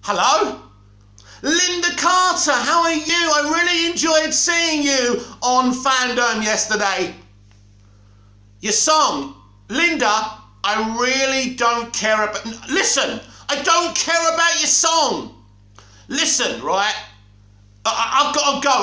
Hello? Linda Carter, how are you? I really enjoyed seeing you on Fandome yesterday. Your song, Linda, I really don't care about... Listen, I don't care about your song. Listen, right? I've got to go.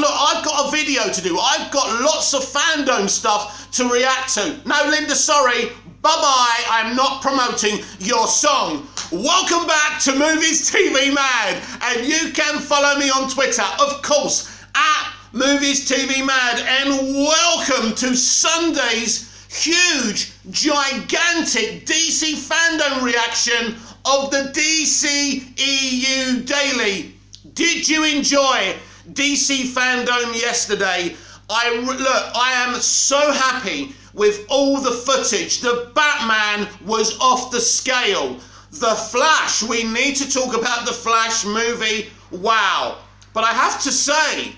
Look, I've got a video to do. I've got lots of Fandome stuff to react to. No, Linda, sorry. Bye-bye. I'm not promoting your song. Welcome back to Movies TV Mad. And you can follow me on Twitter, of course, at Movies TV Mad. And welcome to Sunday's huge, gigantic DC Fandome reaction of the DCEU Daily. Did you enjoy DC Fandome yesterday? I am so happy with all the footage. The Batman was off the scale. The Flash, we need to talk about the Flash movie. Wow. But I have to say,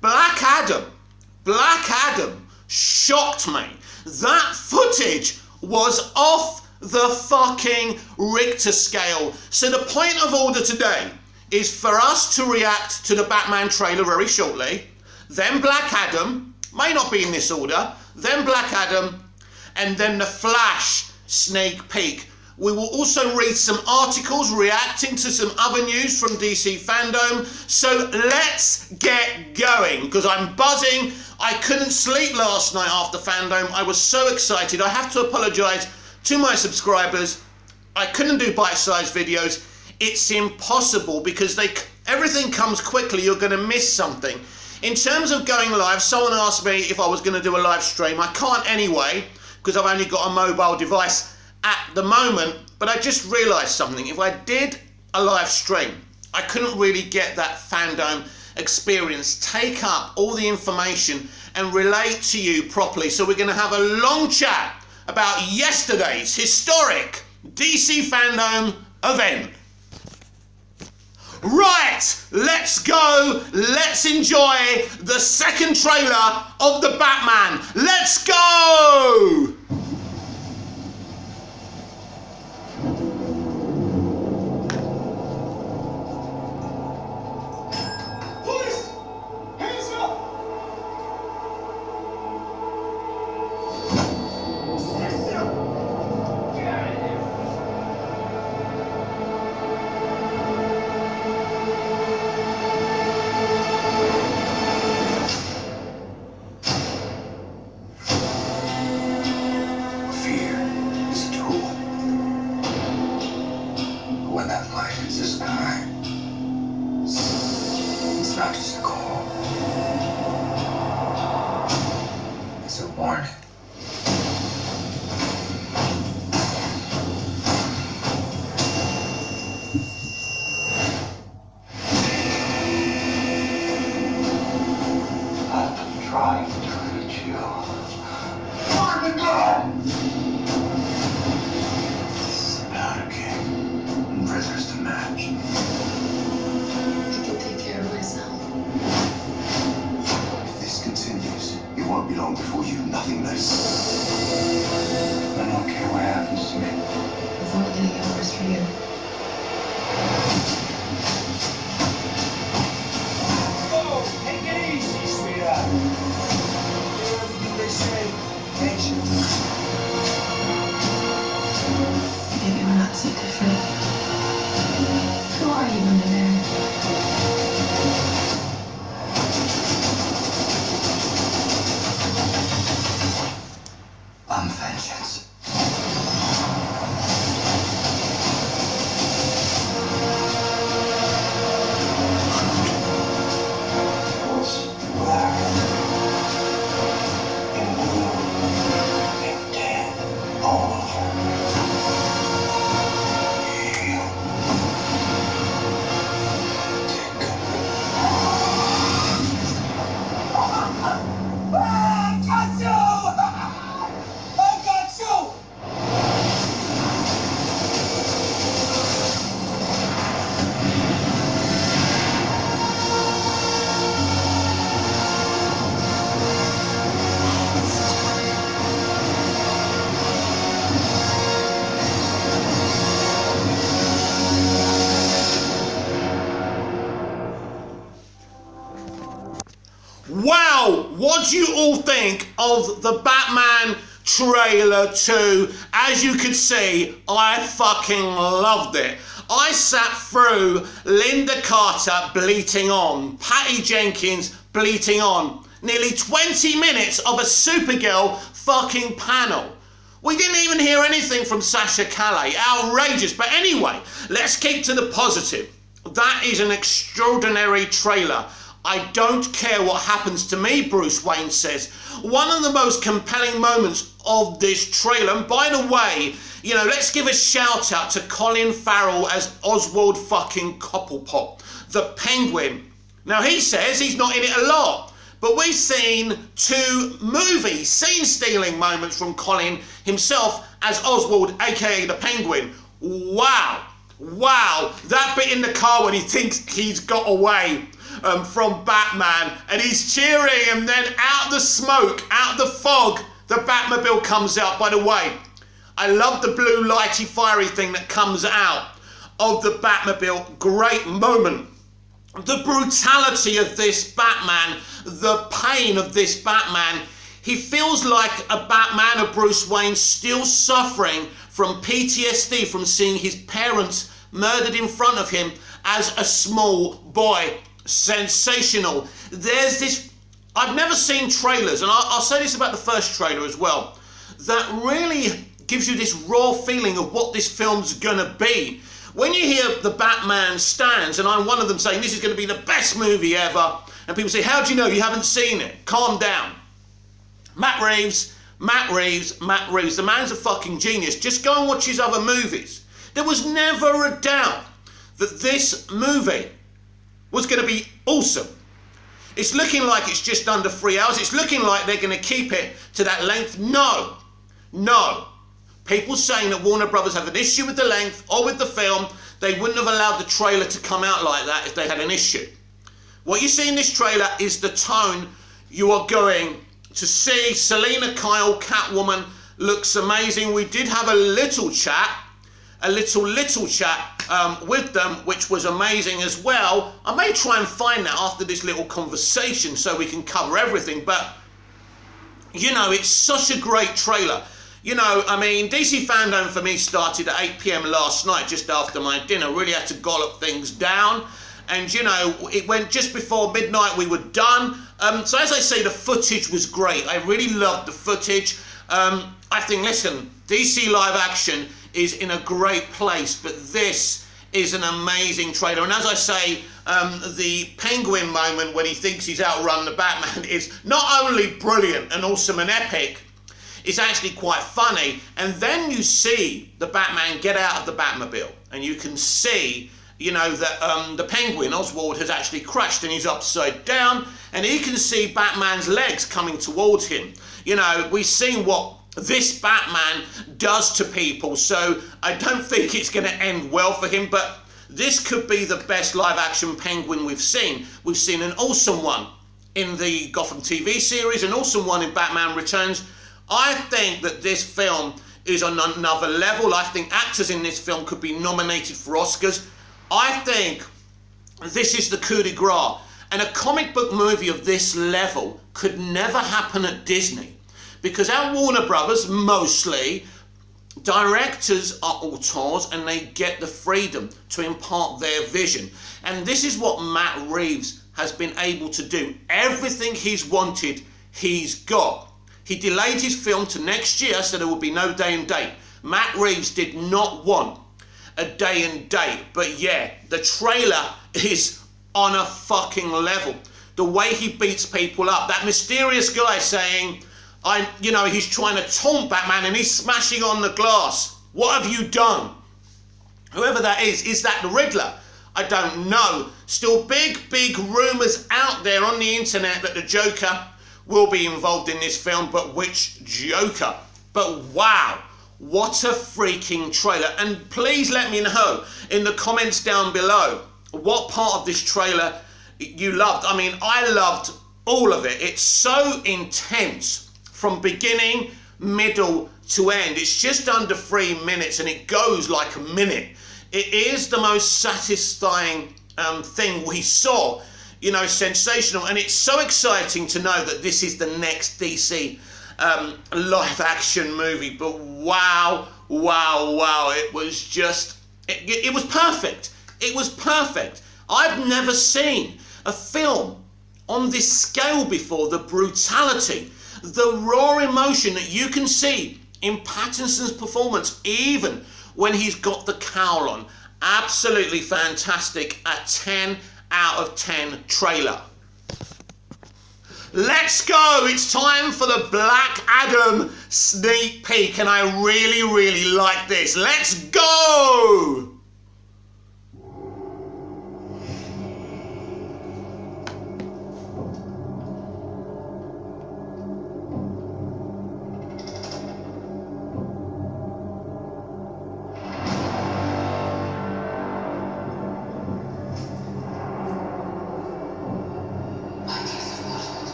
Black Adam shocked me. That footage was off the fucking Richter scale. So the point of order today is for us to react to the Batman trailer very shortly, then Black Adam, may not be in this order, then Black Adam, and then the Flash sneak peek. We will also read some articles reacting to some other news from DC Fandome. So let's get going, because I'm buzzing. I couldn't sleep last night after Fandome. I was so excited. I have to apologise to my subscribers. I couldn't do bite-sized videos. It's impossible because everything comes quickly. You're going to miss something. In terms of going live, someone asked me if I was going to do a live stream. I can't anyway because I've only got a mobile device at the moment. But I just realised something. If I did a live stream, I couldn't really get that Fandome experience, take up all the information and relate to you properly. So we're going to have a long chat about yesterday's historic DC Fandome event. Right, let's go. Let's enjoy the second trailer of the Batman. Let's go. Police, hands up. what do you all think of the Batman trailer 2? As you could see, I fucking loved it. I sat through Linda Carter bleating on, Patty Jenkins bleating on, nearly 20 minutes of a Supergirl fucking panel. We didn't even hear anything from Sasha Calle. Outrageous. But anyway, let's keep to the positive. That is an extraordinary trailer. I don't care what happens to me, Bruce Wayne says. One of the most compelling moments of this trailer, and by the way, you know, let's give a shout out to Colin Farrell as Oswald fucking Cobblepot, the Penguin. Now he says he's not in it a lot, but we've seen 2 movie scene-stealing moments from Colin himself as Oswald, aka the Penguin. Wow, wow, that bit in the car when he thinks he's got away from Batman and he's cheering, and then out the smoke, out the fog, the Batmobile comes out. By the way, I love the blue lighty fiery thing that comes out of the Batmobile. Great moment. The brutality of this Batman, the pain of this Batman. He feels like a Batman, a Bruce Wayne, still suffering from PTSD from seeing his parents murdered in front of him as a small boy. Sensational. There's this, I've never seen trailers, and I'll say this about the first trailer as well, that really gives you this raw feeling of what this film's gonna be. When you hear the Batman stands, and I'm one of them saying this is gonna be the best movie ever, and people say, how do you know? You haven't seen it. Calm down. Matt Reeves, the man's a fucking genius. Just go and watch his other movies. There was never a doubt that this movie was going to be awesome. It's looking like it's just under 3 hours. It's looking like they're going to keep it to that length. No, no. People saying that Warner Brothers have an issue with the length or with the film, they wouldn't have allowed the trailer to come out like that if they had an issue. What you see in this trailer is the tone you are going to see. Selena Kyle, Catwoman, looks amazing. We did have a little chat with them, which was amazing as well. I may try and find that after this little conversation so we can cover everything, but you know, it's such a great trailer. You know, I mean, DC Fandome for me started at 8 PM last night, just after my dinner. Really had to gollop things down, and you know, it went just before midnight, we were done. So as I say, the footage was great. I really loved the footage. I think, listen, DC live action is in a great place, but this is an amazing trailer. And as I say, the Penguin moment when he thinks he's outrun the Batman is not only brilliant and awesome and epic, it's actually quite funny. And then you see the Batman get out of the Batmobile, and you can see, you know, that the Penguin, Oswald, has actually crashed and he's upside down, and he can see Batman's legs coming towards him. You know, we've seen what this Batman does to people, so I don't think it's going to end well for him, but this could be the best live action Penguin we've seen. We've seen an awesome one in the Gotham TV series, an awesome one in Batman Returns. I think that this film is on another level. I think actors in this film could be nominated for Oscars. I think this is the coup de grace, and a comic book movie of this level could never happen at Disney. Because our Warner Brothers, mostly, directors are auteurs and they get the freedom to impart their vision. And this is what Matt Reeves has been able to do. Everything he's wanted, he's got. He delayed his film to next year so there will be no day and date. Matt Reeves did not want a day and date. But yeah, the trailer is on a fucking level. The way he beats people up. That mysterious guy saying, you know, he's trying to taunt Batman and he's smashing on the glass. What have you done? Whoever that is that the Riddler? I don't know. Still big rumours out there on the internet that the Joker will be involved in this film, but which Joker? But wow, what a freaking trailer. And please let me know in the comments down below what part of this trailer you loved. I mean, I loved all of it. It's so intense. From beginning, middle to end. It's just under 3 minutes and it goes like a minute. It is the most satisfying thing we saw you know, sensational. And it's so exciting to know that this is the next DC live action movie. But wow, wow, wow, it was just, it was perfect. It was perfect. I've never seen a film on this scale before. The brutality, the raw emotion that you can see in Pattinson's performance, even when he's got the cowl on. Absolutely fantastic. A 10 out of 10 trailer. Let's go. It's time for the Black Adam sneak peek, and I really, really like this. Let's go.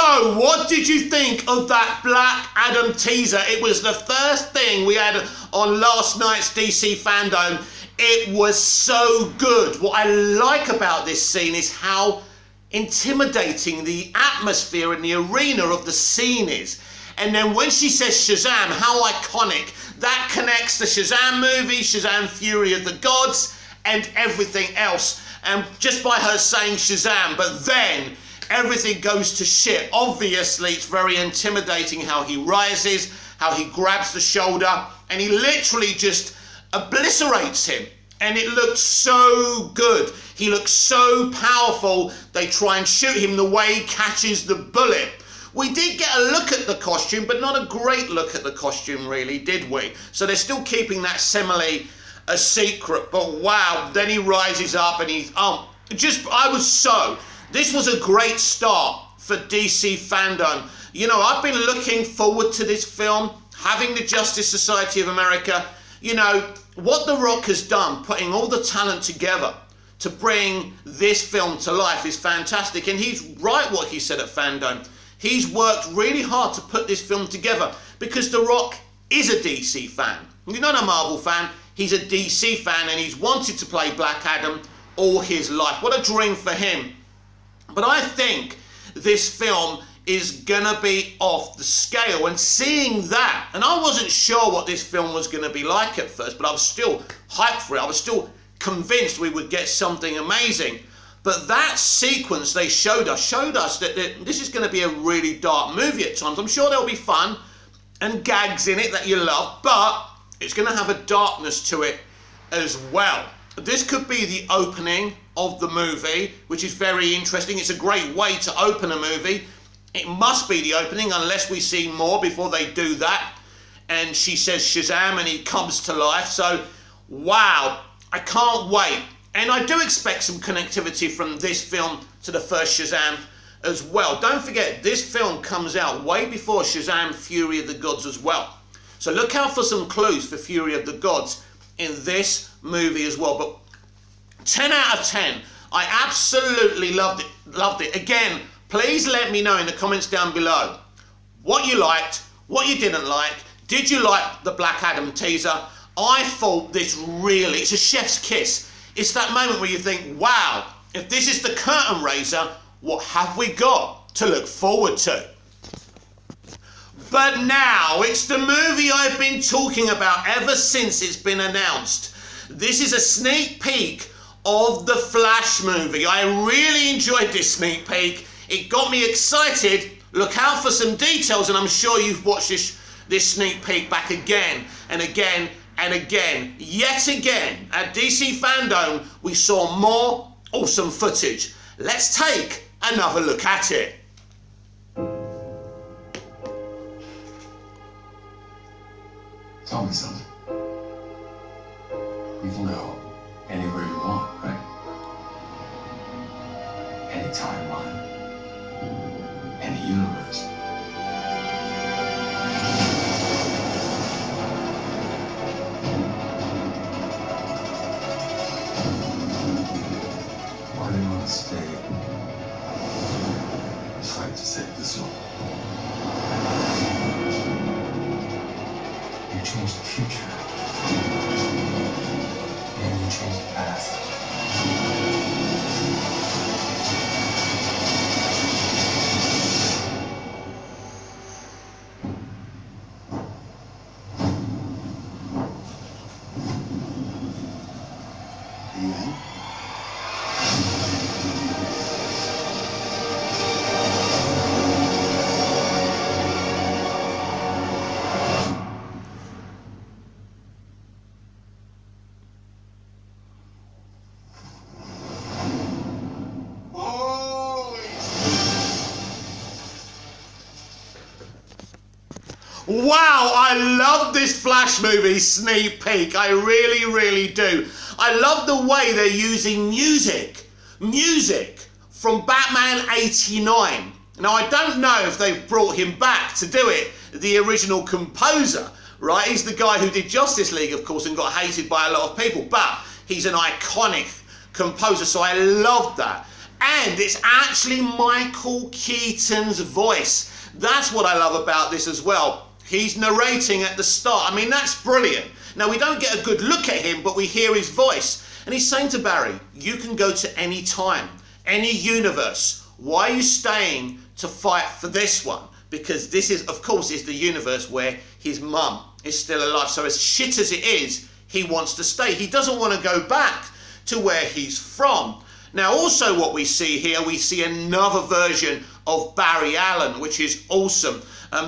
So, what did you think of that Black Adam teaser? It was the first thing we had on last night's DC Fandome. It was so good. What I like about this scene is how intimidating the atmosphere in the arena of the scene is. And then when she says Shazam, how iconic. That connects the Shazam movie, Shazam Fury of the Gods, and everything else. And just by her saying Shazam, but then everything goes to shit. Obviously, it's very intimidating how he rises, how he grabs the shoulder, and he literally just obliterates him. And it looks so good. He looks so powerful. They try and shoot him the way he catches the bullet. We did get a look at the costume, but not a great look at the costume, really, did we? So they're still keeping that simile a secret. But wow, then he rises up and he's, this was a great start for DC Fandome. You know, I've been looking forward to this film, having the Justice Society of America. You know, what The Rock has done, putting all the talent together to bring this film to life is fantastic. And he's right what he said at Fandome. He's worked really hard to put this film together because The Rock is a DC fan. He's not a Marvel fan, he's a DC fan, and he's wanted to play Black Adam all his life. What a dream for him. But I think this film is gonna be off the scale, and seeing that, and I wasn't sure what this film was gonna be like at first, but I was still hyped for it. I was still convinced we would get something amazing. But that sequence they showed us that this is gonna be a really dark movie at times. I'm sure there'll be fun and gags in it that you love, but it's gonna have a darkness to it as well. This could be the opening of the movie, which is very interesting. It's a great way to open a movie. It must be the opening unless we see more before they do that. And she says Shazam and he comes to life. So, wow, I can't wait. And I do expect some connectivity from this film to the first Shazam as well. Don't forget, this film comes out way before Shazam Fury of the Gods as well. So look out for some clues for Fury of the Gods in this movie as well. But 10 out of 10. I absolutely loved it. Again, please let me know in the comments down below what you liked, what you didn't like. Did you like the Black Adam teaser? I thought this really, it's a chef's kiss. It's that moment where you think, wow, if this is the curtain raiser, what have we got to look forward to? But now, it's the movie I've been talking about ever since it's been announced. This is a sneak peek of the Flash movie. I really enjoyed this sneak peek. It got me excited. Look out for some details, and I'm sure you've watched this sneak peek back again and again and again. Yet again, at DC Fandome, we saw more awesome footage. Let's take another look at it. Tell me something. You can go anywhere you want, right? Any timeline, any universe. Why do you want to stay? Fight to save this one. You change the future. And you change the past. Are you in? Wow, I love this Flash movie sneak peek. I really, really do. I love the way they're using music from Batman 89. Now, I don't know if they've brought him back to do it, the original composer, right? He's the guy who did Justice League, of course, and got hated by a lot of people, but he's an iconic composer, so I love that. And it's actually Michael Keaton's voice. That's what I love about this as well. He's narrating at the start. I mean, that's brilliant. Now, we don't get a good look at him, but we hear his voice. And he's saying to Barry, you can go to any time, any universe. Why are you staying to fight for this one? Because this is, of course, is the universe where his mum is still alive. So as shit as it is, he wants to stay. He doesn't want to go back to where he's from. Now, also what we see here, we see another version of Barry Allen, which is awesome.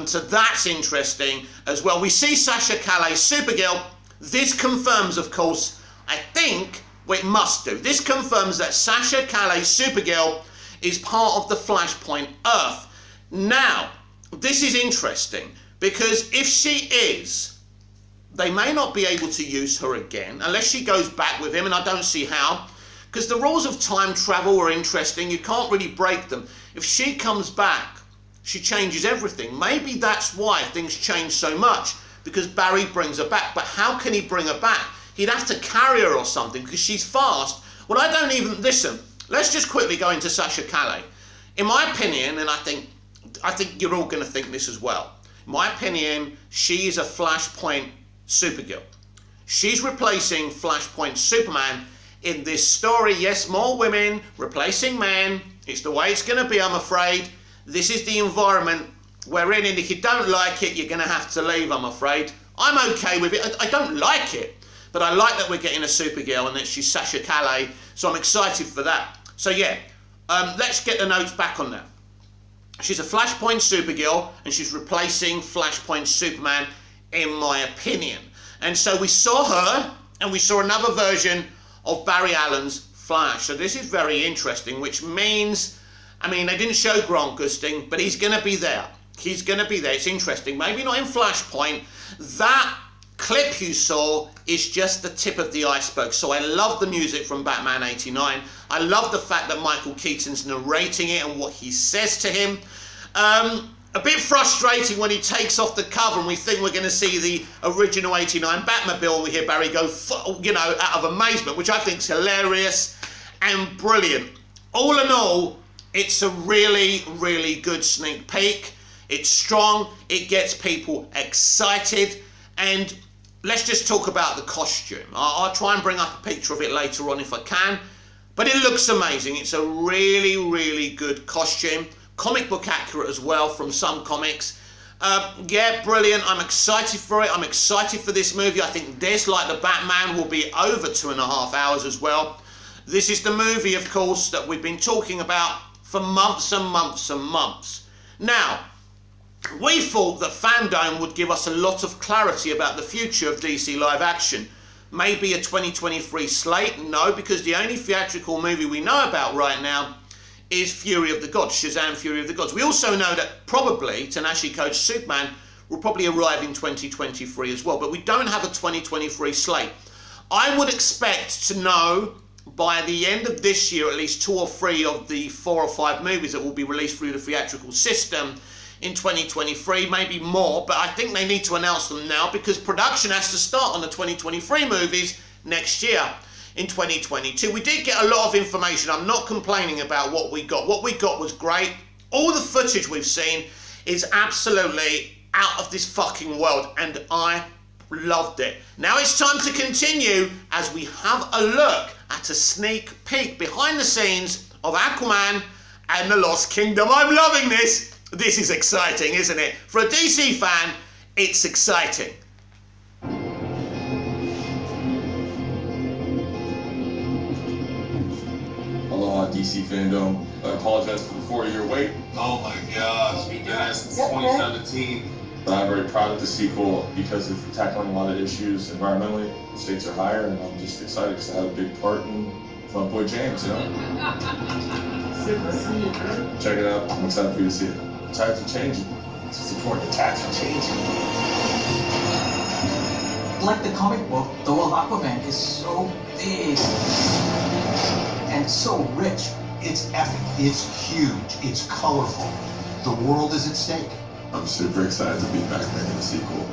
So that's interesting as well. We see Sasha Calle, Supergirl. This confirms, of course, I think, well, it must do. This confirms that Sasha Calle, Supergirl, is part of the Flashpoint Earth. Now, this is interesting because if she is, they may not be able to use her again unless she goes back with him, and I don't see how. Because the rules of time travel are interesting. You can't really break them. If she comes back, she changes everything. Maybe that's why things change so much, because Barry brings her back. But how can he bring her back? He'd have to carry her or something because she's fast. Well, I don't even... Listen, let's just quickly go into Sasha Calle. In my opinion, and I think you're all going to think this as well. In my opinion, she is a Flashpoint Supergirl. She's replacing Flashpoint Superman in this story. Yes, more women replacing men. It's the way it's going to be, I'm afraid. This is the environment we're in, and if you don't like it, you're going to have to leave, I'm afraid. I'm okay with it. I don't like it, but I like that we're getting a Supergirl and that she's Sasha Calle, so I'm excited for that. So yeah, let's get the notes back on that. She's a Flashpoint Supergirl, and she's replacing Flashpoint Superman, in my opinion. And so we saw her, and we saw another version of Barry Allen's Flash. So this is very interesting, which means, I mean, they didn't show Grant Gustin, but he's going to be there. He's going to be there. It's interesting. Maybe not in Flashpoint. That clip you saw is just the tip of the iceberg. So I love the music from Batman 89. I love the fact that Michael Keaton's narrating it and what he says to him. A bit frustrating when he takes off the cover and we think we're going to see the original 89 Batmobile and we hear Barry go, you know, out of amazement, which I think is hilarious and brilliant. All in all, it's a really, really good sneak peek. It's strong, it gets people excited, and let's just talk about the costume. I'll try and bring up a picture of it later on if I can, but it looks amazing. It's a really, really good costume. Comic book accurate as well from some comics. Yeah, brilliant. I'm excited for it. I'm excited for this movie. I think this, like the Batman, will be over 2.5 hours as well. This is the movie, of course, that we've been talking about for months and months and months. Now, we thought that Fandome would give us a lot of clarity about the future of DC live action. Maybe a 2023 slate? No, because the only theatrical movie we know about right now is Fury of the Gods, Shazam! Fury of the Gods. We also know that probably Tanahashi Coach Superman will probably arrive in 2023 as well, but we don't have a 2023 slate. I would expect to know by the end of this year at least 2 or 3 of the 4 or 5 movies that will be released through the theatrical system in 2023, maybe more, but I think they need to announce them now because production has to start on the 2023 movies next year in 2022. We did get a lot of information. I'm not complaining about what we got. What we got was great. All the footage we've seen is absolutely out of this fucking world, and I loved it. Now it's time to continue as we have a look at a sneak peek behind the scenes of Aquaman and the Lost Kingdom. I'm loving this. This is exciting, isn't it? For a DC fan, it's exciting. Aloha, DC fandom. I apologize for the 4-year wait. Oh my gosh, we've been at since 2017. But I'm very proud of the sequel because of tackling a lot of issues environmentally. The stakes are higher, and I'm just excited because I had a big part in my boy James, you know? Super sweet. Check it out. I'm excited for you to see it. Times are changing. It's important. The times are changing. Like the comic book, the world of Aquaman is so big and so rich. It's epic. It's huge. It's colorful. The world is at stake. I'm super excited to be back making the sequel.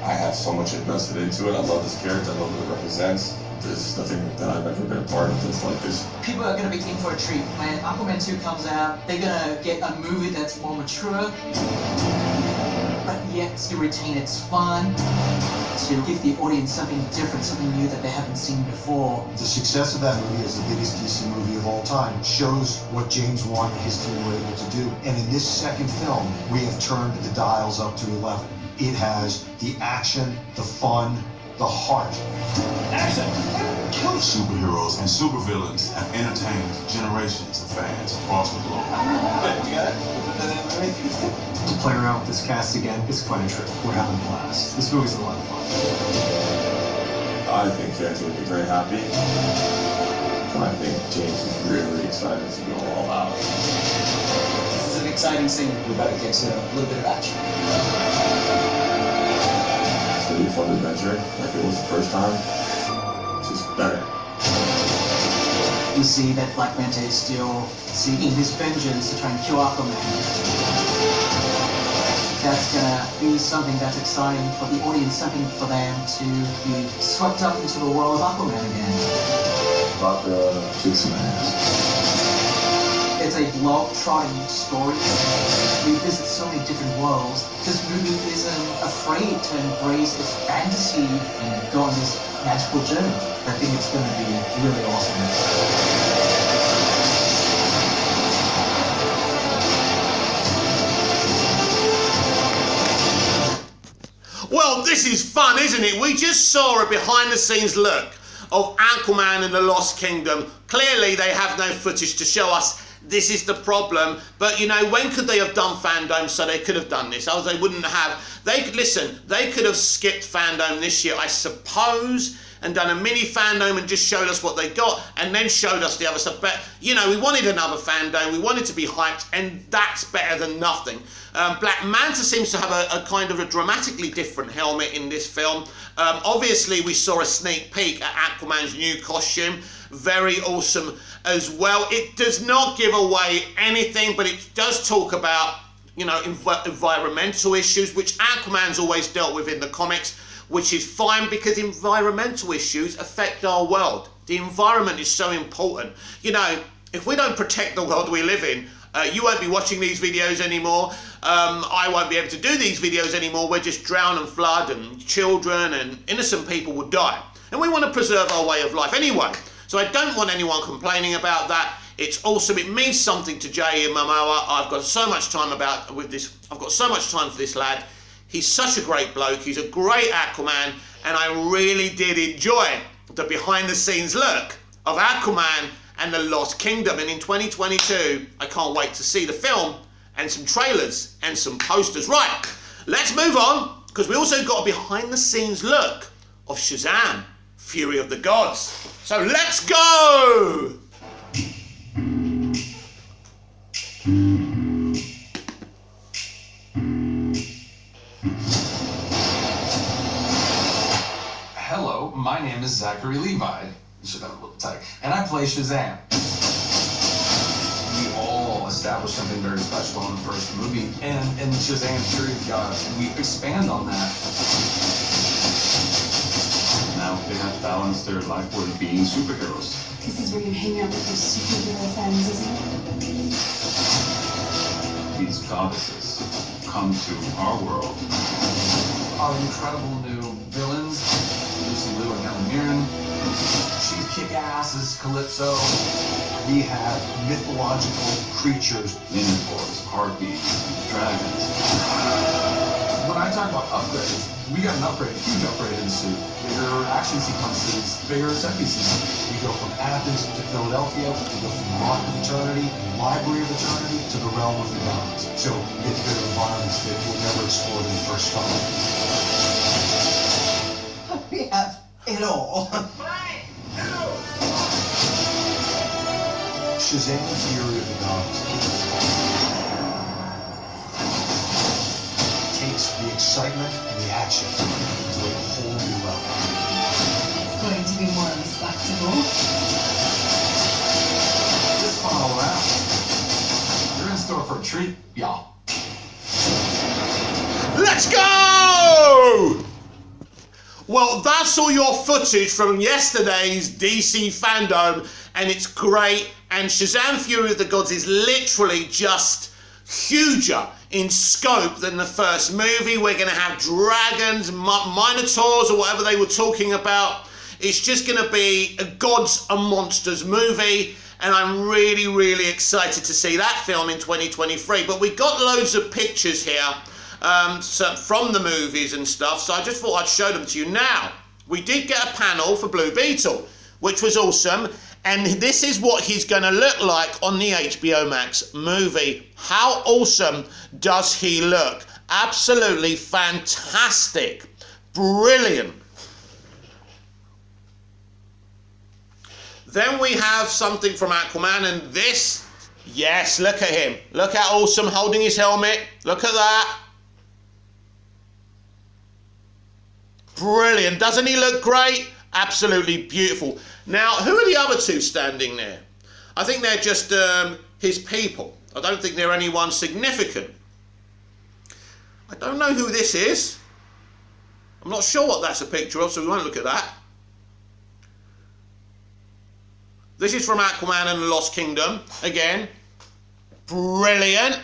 I have so much invested into it. I love this character. I love what it represents. There's nothing that I've ever been a part of that's like this. People are going to be in for a treat. When Aquaman 2 comes out, they're going to get a movie that's more mature, but yet still retain its fun, to give the audience something different, something new that they haven't seen before. The success of that movie as the biggest DC movie of all time shows what James Wan and his team were able to do. And in this second film, we have turned the dials up to 11. It has the action, the fun, the heart. Action! Superheroes and supervillains have entertained generations of fans across the globe. You got it? To play around with this cast again is quite a trip. We're having a blast. This movie's a lot of fun. I think fans will be very happy. And I think James is really excited to go all out. This is an exciting scene. We're about to get to a little bit of action. It's really a fun adventure, like it was the first time. Just better. We see that Black Manta is still seeking his vengeance to try and kill Aquaman. That's gonna be something that's exciting for the audience, something for them to be swept up into the world of Aquaman again. About to kick some ass. It's a globe-trotting story. We visit so many different worlds. This movie isn't afraid to embrace its fantasy and go on this magical journey. I think it's going to be really awesome. Well, this is fun, isn't it? We just saw a behind-the-scenes look of Aquaman and the Lost Kingdom. Clearly, they have no footage to show us. This is the problem. But, you know, when could they have done Fandome so they could have done this? Oh, they wouldn't have. They could have skipped Fandome this year, I suppose, and done a mini Fandome and just showed us what they got and then showed us the other stuff. But, you know, we wanted another Fandome. We wanted to be hyped, and that's better than nothing. Black Manta seems to have a kind of a dramatically different helmet in this film. Obviously, we saw a sneak peek at Aquaman's new costume. Very awesome as well. It does not give away anything, but it does talk about, you know, environmental issues, which Aquaman's always dealt with in the comics, which is fine because environmental issues affect our world. The environment is so important. You know, if we don't protect the world we live in, you won't be watching these videos anymore. I won't be able to do these videos anymore. We'll just drown and flood, and children and innocent people will die. And we want to preserve our way of life anyway. So I don't want anyone complaining about that. It's awesome. It means something to Jay and Momoa. I've got so much time with this. I've got so much time for this lad. He's such a great bloke. He's a great Aquaman, and I really did enjoy the behind-the-scenes look of Aquaman and the Lost Kingdom. And in 2022, I can't wait to see the film and some trailers and some posters. Right, let's move on, because we also got a behind the scenes look of Shazam, Fury of the Gods. So let's go! Hello, my name is Zachary Levi. Should have a little tight. And I play Shazam. We all established something very special in the first movie, and in Shazam Fury of Gods, we expand on that. Now they have to balance their life with being superheroes. This is where you hang out with your superhero friends, isn't it? These goddesses come to our world. Our incredible new villains, Lucy Liu and Helen Mirren. She's kick-ass as Calypso. We have mythological creatures. Minotaurs, harpies, dragons. When I talk about upgrades, we got an upgrade, a huge upgrade in the suit. Bigger action sequences, bigger set pieces. We go from Athens to Philadelphia. We go from the Rock of Eternity, Library of Eternity, to the Realm of the Gods. So we get to go to environments that were never explored in the first film. We have it all. Shazam, Fury of the Gods takes the excitement and the action to a whole new level. It's going to be more of a spectacle. Just fun all around. You're in store for a treat, y'all. Let's go! Well, that's all your footage from yesterday's DC fandom, and it's great. And Shazam Fury of the Gods is literally just huger in scope than the first movie. We're going to have dragons, minotaurs, or whatever they were talking about. It's just going to be a gods and monsters movie, and I'm really, really excited to see that film in 2023. But we got loads of pictures here from the movies and stuff, so I just thought I'd show them to you. Now, we did get a panel for Blue Beetle, which was awesome, and this is what he's going to look like on the HBO Max movie. How awesome does he look? Absolutely fantastic. Brilliant. Then we have something from Aquaman, and this, yes, look at him. Look how awesome, holding his helmet. Look at that. Brilliant. Doesn't he look great? Absolutely beautiful. Now, who are the other two standing there? I think they're just his people. I don't think they're anyone significant. I don't know who this is. I'm not sure what that's a picture of, so we won't look at that. This is from Aquaman and the Lost Kingdom. Again, brilliant.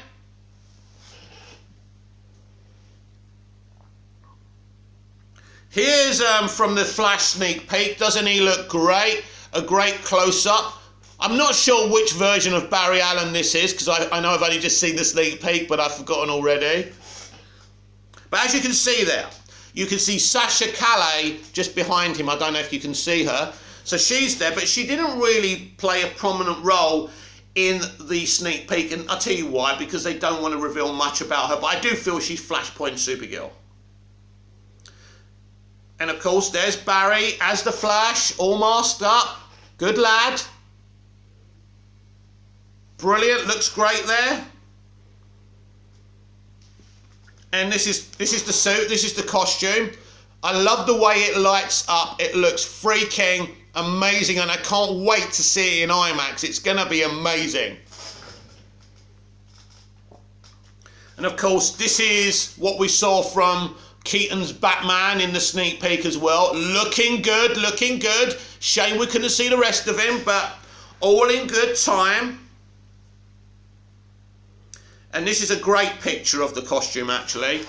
Here's from the Flash sneak peek. Doesn't he look great? A great close-up. I'm not sure which version of Barry Allen this is, because I know I've only just seen the sneak peek, but I've forgotten already. But as you can see there, you can see Sasha Calais just behind him. I don't know if you can see her. So she's there, but she didn't really play a prominent role in the sneak peek. And I'll tell you why, because they don't want to reveal much about her. But I do feel she's Flashpoint Supergirl. And of course, there's Barry as the Flash, all masked up. Good lad. Brilliant, looks great there. And this is the suit, this is the costume. I love the way it lights up. It looks freaking amazing, and I can't wait to see it in IMAX. It's going to be amazing. And of course, this is what we saw from Keaton's Batman in the sneak peek as well. Looking good, looking good. Shame we couldn't see the rest of him, but all in good time. And this is a great picture of the costume, actually.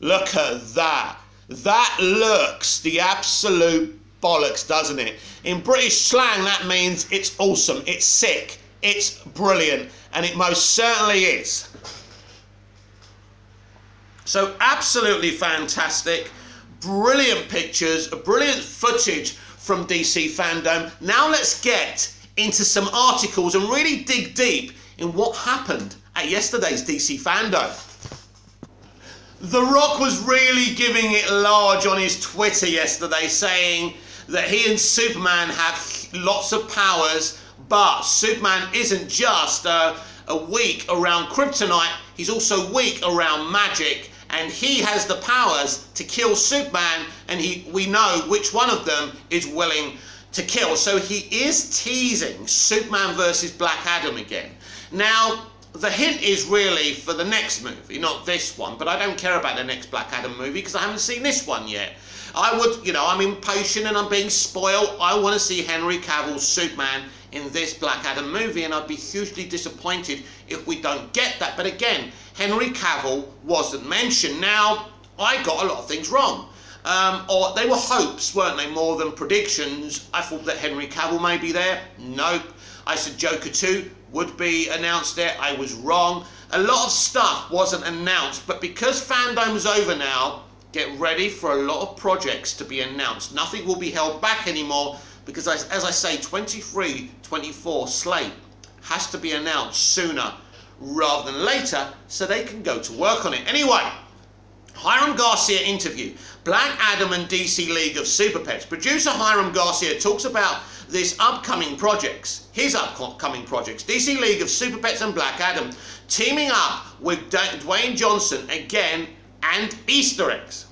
Look at that. That looks the absolute bollocks, doesn't it? In British slang, that means it's awesome, it's sick, it's brilliant, and it most certainly is. So absolutely fantastic, brilliant pictures, brilliant footage from DC Fandome. Now let's get into some articles and really dig deep in what happened at yesterday's DC Fandome. The Rock was really giving it large on his Twitter yesterday, saying that he and Superman have lots of powers, but Superman isn't just weak around kryptonite, he's also weak around magic, and he has the powers to kill Superman, and we know which one of them is willing to kill. So he is teasing Superman versus Black Adam again. Now, the hint is really for the next movie, not this one, but I don't care about the next Black Adam movie because I haven't seen this one yet. I would, you know, I'm impatient and I'm being spoiled. I want to see Henry Cavill's Superman in this Black Adam movie, and I'd be hugely disappointed if we don't get that. But again, Henry Cavill wasn't mentioned. Now, I got a lot of things wrong. Or they were hopes, weren't they, more than predictions. I thought that Henry Cavill may be there. Nope. I said Joker 2 would be announced there. I was wrong. A lot of stuff wasn't announced, but because Fandome's over now, get ready for a lot of projects to be announced. Nothing will be held back anymore because, as I say, 23-24 slate has to be announced sooner rather than later so they can go to work on it. Anyway, Hiram Garcia interview. Black Adam and DC League of Super Pets. Producer Hiram Garcia talks about his upcoming projects, DC League of Super Pets and Black Adam, teaming up with Dwayne Johnson again, and Easter eggs.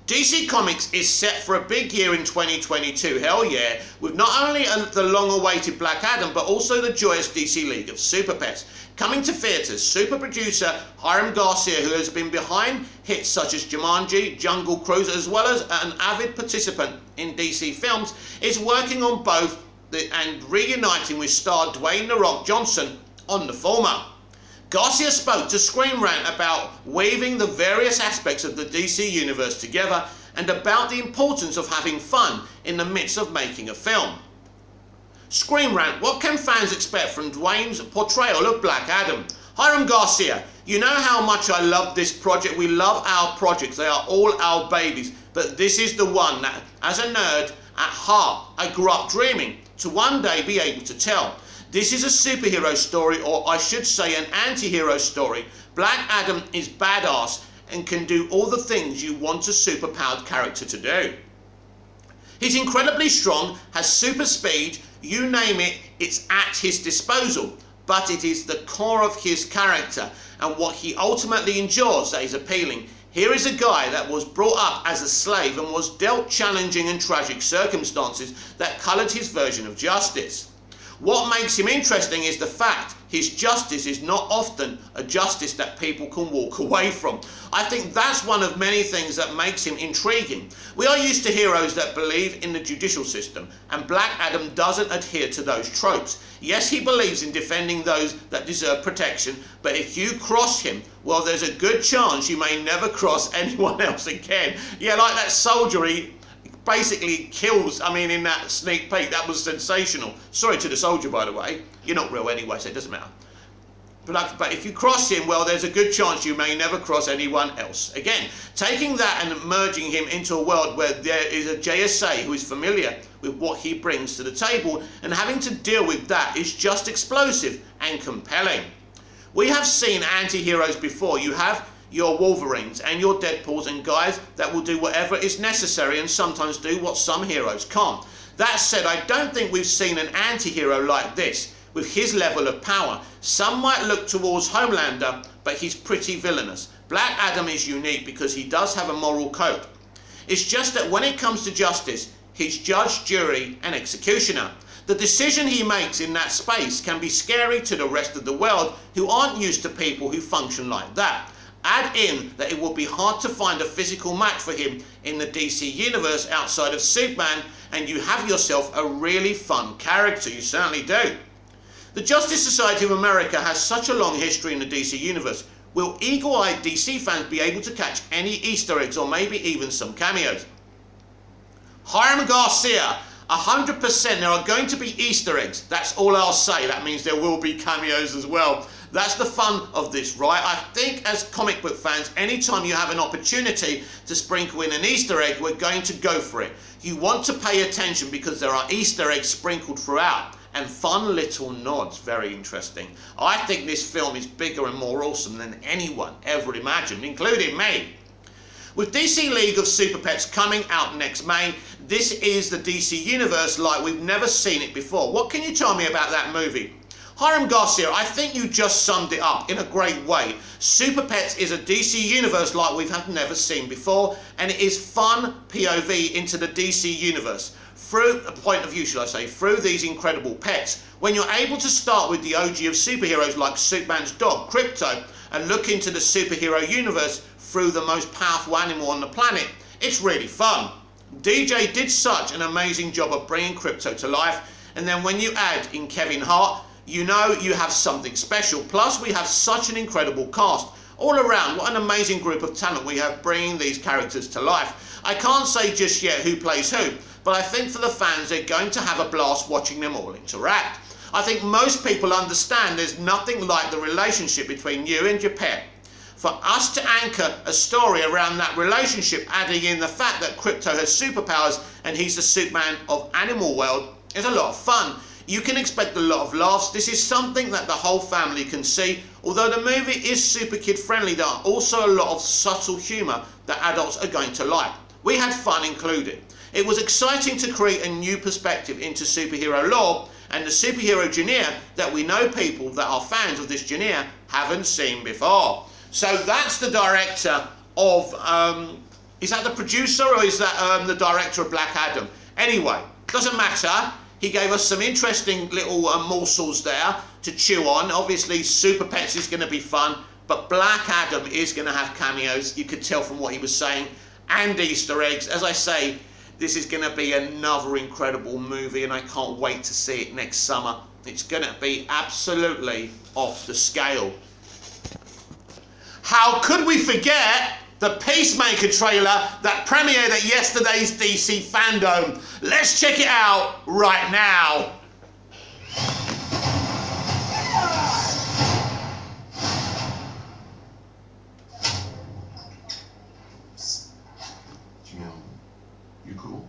DC Comics is set for a big year in 2022, hell yeah, with not only the long-awaited Black Adam, but also the joyous DC League of Super Pets. Coming to theatres, super producer Hiram Garcia, who has been behind hits such as Jumanji, Jungle Cruise, as well as an avid participant in DC films, is working on both and reuniting with star Dwayne "The Rock" Johnson on the former. Garcia spoke to Screen Rant about weaving the various aspects of the DC universe together and about the importance of having fun in the midst of making a film. Screen Rant, what can fans expect from Dwayne's portrayal of Black Adam? Hiram Garcia, you know how much I love this project. We love our projects. They are all our babies. But this is the one that, as a nerd, at heart, I grew up dreaming to one day be able to tell. This is a superhero story, or I should say an anti-hero story. Black Adam is badass and can do all the things you want a superpowered character to do. He's incredibly strong, has super speed, you name it, it's at his disposal. But it is the core of his character and what he ultimately endures that is appealing. Here is a guy that was brought up as a slave and was dealt challenging and tragic circumstances that coloured his version of justice. What makes him interesting is the fact his justice is not often a justice that people can walk away from. I think that's one of many things that makes him intriguing. We are used to heroes that believe in the judicial system, and Black Adam doesn't adhere to those tropes. Yes, he believes in defending those that deserve protection, but if you cross him, well, there's a good chance you may never cross anyone else again. Yeah, like that soldier, he basically kills, I mean, in that sneak peek, that was sensational. Sorry to the soldier, by the way. You're not real anyway, so it doesn't matter. But if you cross him, well, there's a good chance you may never cross anyone else again. Taking that and merging him into a world where there is a JSA who is familiar with what he brings to the table, and having to deal with that is just explosive and compelling. We have seen anti-heroes before. You have your Wolverines and your Deadpools and guys that will do whatever is necessary and sometimes do what some heroes can't. That said, I don't think we've seen an anti-hero like this with his level of power. Some might look towards Homelander, but he's pretty villainous. Black Adam is unique because he does have a moral code. It's just that when it comes to justice, he's judge, jury and executioner. The decision he makes in that space can be scary to the rest of the world who aren't used to people who function like that. Add in that it will be hard to find a physical match for him in the DC universe outside of Superman, and you have yourself a really fun character. You certainly do. The Justice Society of America has such a long history in the DC universe. Will eagle-eyed DC fans be able to catch any Easter eggs or maybe even some cameos? Hiram Garcia, 100% there are going to be Easter eggs. That's all I'll say. That means there will be cameos as well. That's the fun of this, right? I think as comic book fans, anytime you have an opportunity to sprinkle in an Easter egg, we're going to go for it. You want to pay attention because there are Easter eggs sprinkled throughout and fun little nods. Very interesting. I think this film is bigger and more awesome than anyone ever imagined, including me. With DC League of Super Pets coming out next May, this is the DC universe like we've never seen it before. What can you tell me about that movie? Hiram Garcia, I think you just summed it up in a great way. Super Pets is a DC universe like we've never seen before, and it is fun POV into the DC universe. Through a point of view, should I say, through these incredible pets. When you're able to start with the OG of superheroes like Superman's dog, Krypto, and look into the superhero universe through the most powerful animal on the planet, it's really fun. DJ did such an amazing job of bringing Krypto to life, and then when you add in Kevin Hart, you know you have something special. Plus we have such an incredible cast. All around, what an amazing group of talent we have bringing these characters to life. I can't say just yet who plays who, but I think for the fans they're going to have a blast watching them all interact. I think most people understand there's nothing like the relationship between you and your pet. For us to anchor a story around that relationship, adding in the fact that Krypto has superpowers and he's the Superman of Animal World, is a lot of fun. You can expect a lot of laughs. This is something that the whole family can see. Although the movie is super kid friendly, there are also a lot of subtle humour that adults are going to like. We had fun included. It was exciting to create a new perspective into superhero lore and the superhero genre that we know people that are fans of this genre haven't seen before. So that's the director of, is that the producer or is that the director of Black Adam? Anyway, doesn't matter. He gave us some interesting little morsels there to chew on. Obviously, Super Pets is going to be fun, but Black Adam is going to have cameos. You could tell from what he was saying, and Easter eggs. As I say, this is going to be another incredible movie, and I can't wait to see it next summer. It's going to be absolutely off the scale. How could we forget the Peacemaker trailer that premiered at yesterday's DC Fandome? Let's check it out right now. Jim, you cool?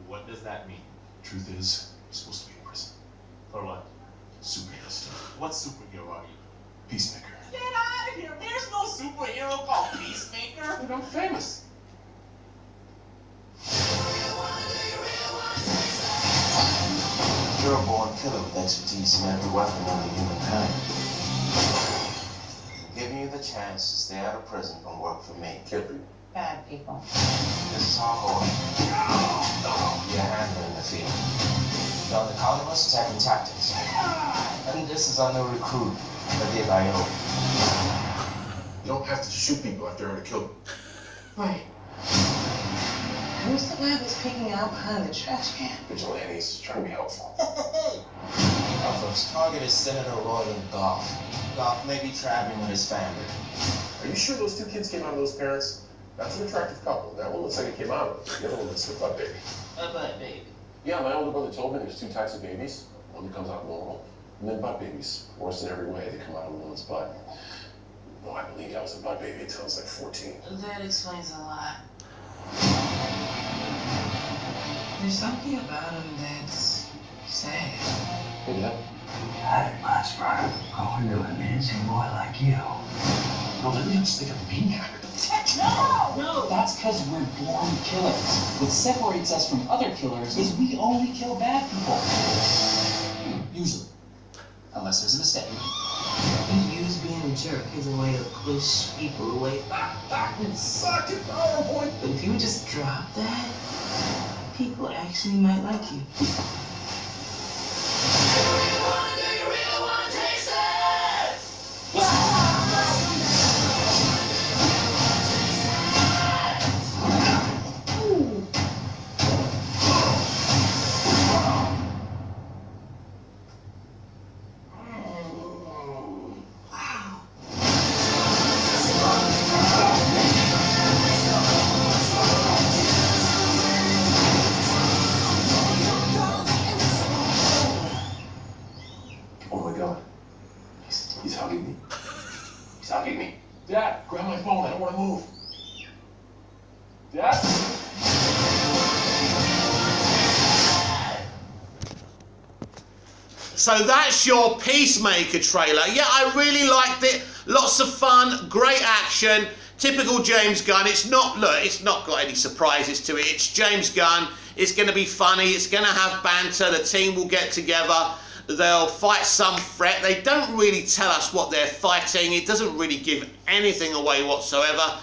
What does that mean? Truth is, you're supposed to be in prison. For what? Superhero stuff. What superhero are you? Peacemaker. Get out of here! There's no superhero called Peacemaker! But I'm famous. You're a born killer with expertise in every weapon known to humankind. Giving you the chance to stay out of prison and work for me. Bad people. This is hardcore. You're handling the field. You're on the columnist attacking tactics. And this is our new recruit, the dceu. You don't have to shoot people after you're already killed them. Right. Who's the guy that's peeking out behind the trash can? Vigilantes, trying to be helpful. Our first target is Senator Royal Goff. Goff may be traveling with his family. Are you sure those two kids came out of those parents? That's an attractive couple. That one looks like it came out of it. The other one looks like a butt baby. A butt baby. Yeah, my older brother told me there's two types of babies. One that comes out normal, and then butt babies. Worse in every way, they come out of a woman's butt. No, I believe I was a butt baby until I was like 14. That explains a lot. There's something about him that's sad. Yeah. I didn't much, brother. Going to a mincing boy like you. No, maybe I'm just like a maniac. No! That's because we're born killers. What separates us from other killers is we only kill bad people. Usually. Unless there's a mistake. He used being a jerk as a way to push people away. That would suck it, PowerPoint. But if you would just drop that, people actually might like you. So that's your Peacemaker trailer. Yeah, I really liked it. Lots of fun, great action, typical James Gunn. It's not got any surprises to it. It's James Gunn. It's going to be funny. It's going to have banter. The team will get together. They'll fight some threat. They don't really tell us what they're fighting. It doesn't really give anything away whatsoever.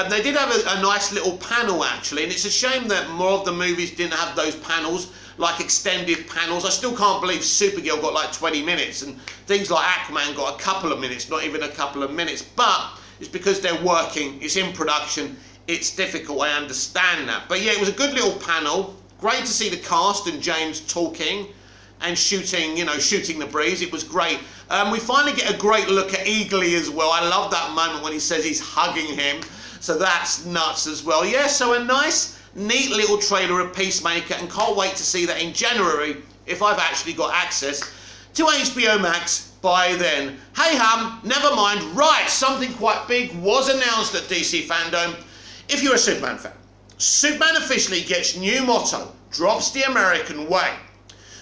They did have a nice little panel, actually, and it's a shame that more of the movies didn't have those panels, like extended panels. I still can't believe Supergirl got like 20 minutes, and things like Aquaman got a couple of minutes, not even a couple of minutes. But it's because they're working, it's in production, it's difficult, I understand that. But yeah, it was a good little panel. Great to see the cast and James talking and shooting, you know, shooting the breeze. It was great. We finally get a great look at Eagly as well. I love that moment when he says he's hugging him. So that's nuts as well. Yeah, so a nice, neat little trailer of Peacemaker, and can't wait to see that in January, if I've actually got access to HBO Max by then. Hey never mind. Right, something quite big was announced at DC Fandome. If you're a Superman fan, Superman officially gets new motto, drops the American way.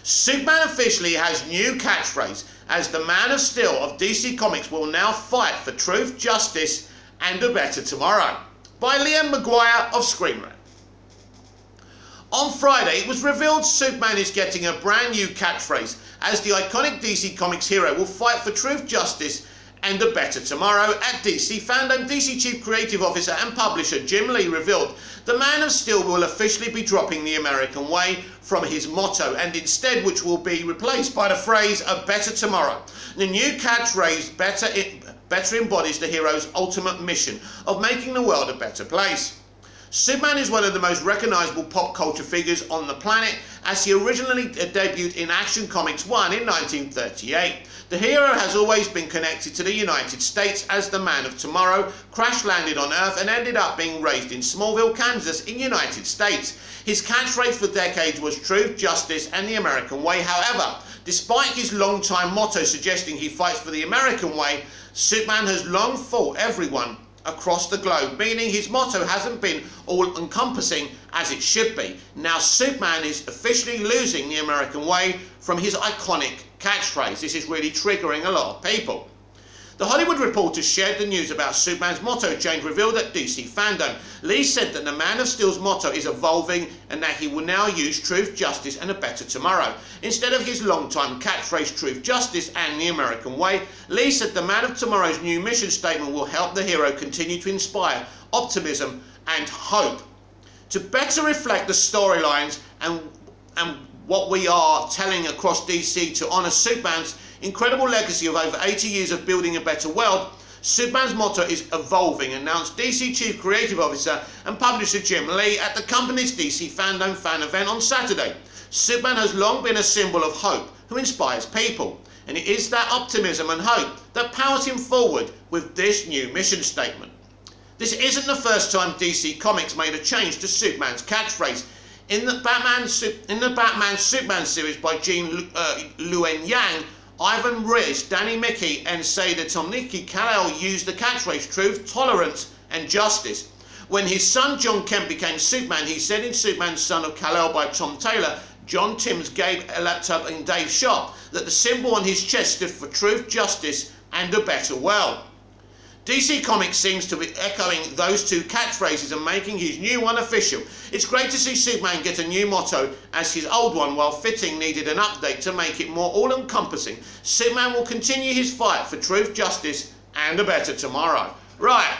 Superman officially has new catchphrase, as the Man of Steel of DC Comics will now fight for truth, justice, and a better tomorrow, by Liam Maguire of Screen Rant. On Friday, it was revealed Superman is getting a brand new catchphrase, as the iconic DC Comics hero will fight for truth, justice, and a better tomorrow. At DC Fandome, DC Chief Creative Officer and Publisher Jim Lee revealed the Man of Steel will officially be dropping the American way from his motto, and instead which will be replaced by the phrase a better tomorrow. The new catchphrase better embodies the hero's ultimate mission of making the world a better place. Superman is one of the most recognisable pop culture figures on the planet, as he originally debuted in Action Comics 1 in 1938. The hero has always been connected to the United States as the Man of Tomorrow, crash-landed on Earth and ended up being raised in Smallville, Kansas in United States. His catchphrase for decades was truth, justice and the American way. However, despite his long-time motto suggesting he fights for the American way, Superman has long fought everyone across the globe, meaning his motto hasn't been all-encompassing as it should be. Now Superman is officially losing the American way from his iconic catchphrase. This is really triggering a lot of people. The Hollywood Reporter shared the news about Superman's motto change revealed at DC Fandome. Lee said that the Man of Steel's motto is evolving and that he will now use truth, justice and a better tomorrow. Instead of his long-time catchphrase truth, justice and the American way, Lee said the Man of Tomorrow's new mission statement will help the hero continue to inspire optimism and hope. To better reflect the storylines and what we are telling across DC to honour Superman's incredible legacy of over 80 years of building a better world, Superman's motto is evolving, announced DC Chief Creative Officer and Publisher Jim Lee at the company's DC Fandome fan event on Saturday. Superman has long been a symbol of hope who inspires people, and it is that optimism and hope that powers him forward with this new mission statement. This isn't the first time DC Comics made a change to Superman's catchphrase. In the Batman Superman series by Gene Luen Yang, Ivan Reis, Danny Mickey and Seda Tomniki Kal-El used the catchphrase truth, tolerance and justice. When his son John Kent became Superman, he said in Superman Son of Kal-El by Tom Taylor, John Timms, Gabe Laptop and Dave Sharp that the symbol on his chest stood for truth, justice and a better world. DC Comics seems to be echoing those two catchphrases and making his new one official. It's great to see Superman get a new motto, as his old one, while fitting, needed an update to make it more all-encompassing. Superman will continue his fight for truth, justice and a better tomorrow. Right,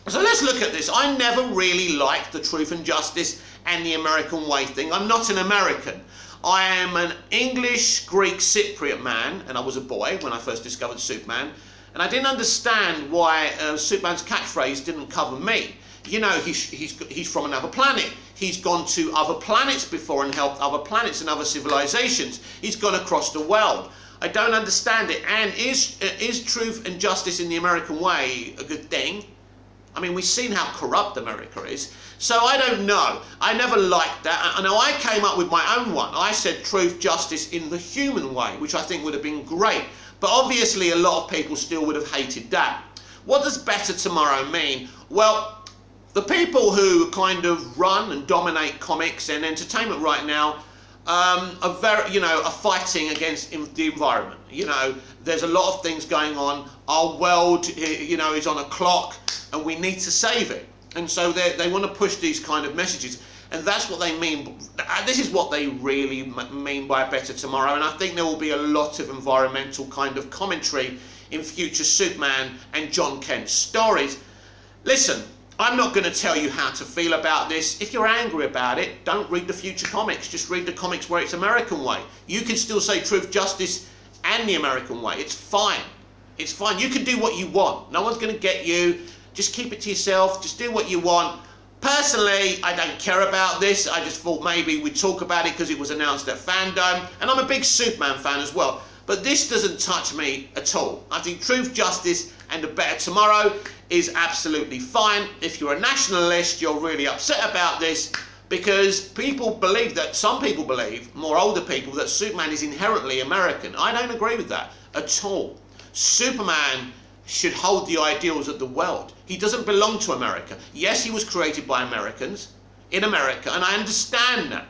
so let's look at this. I never really liked the truth and justice and the American way thing. I'm not an American. I am an English, Greek, Cypriot man, and I was a boy when I first discovered Superman. And I didn't understand why Superman's catchphrase didn't cover me. You know, he's from another planet. He's gone to other planets before and helped other planets and other civilizations. He's gone across the world. I don't understand it. And is truth and justice in the American way a good thing? I mean, we've seen how corrupt America is. So I don't know. I never liked that. I know I came up with my own one. I said truth, justice in the human way, which I think would have been great. But obviously a lot of people still would have hated that. What does better tomorrow mean? Well, the people who kind of run and dominate comics and entertainment right now are fighting against the environment. You know, there's a lot of things going on. Our world, you know, is on a clock, and we need to save it. And so they want to push these kind of messages, and that's what they mean. This is what they really mean by a better tomorrow. And I think there will be a lot of environmental kind of commentary in future Superman and John Kent stories. Listen, I'm not going to tell you how to feel about this. If you're angry about it, don't read the future comics. Just read the comics where it's American way. You can still say truth, justice, and the American way. It's fine. It's fine. You can do what you want. No one's going to get you. Just keep it to yourself. Just do what you want. Personally, I don't care about this. I just thought maybe we'd talk about it because it was announced at Fandome. And I'm a big Superman fan as well. But this doesn't touch me at all. I think truth, justice, and a better tomorrow is absolutely fine. If you're a nationalist, you're really upset about this because people believe that, some people believe, more older people, that Superman is inherently American. I don't agree with that at all. Superman should hold the ideals of the world. He doesn't belong to America. Yes, he was created by Americans in America, and I understand that.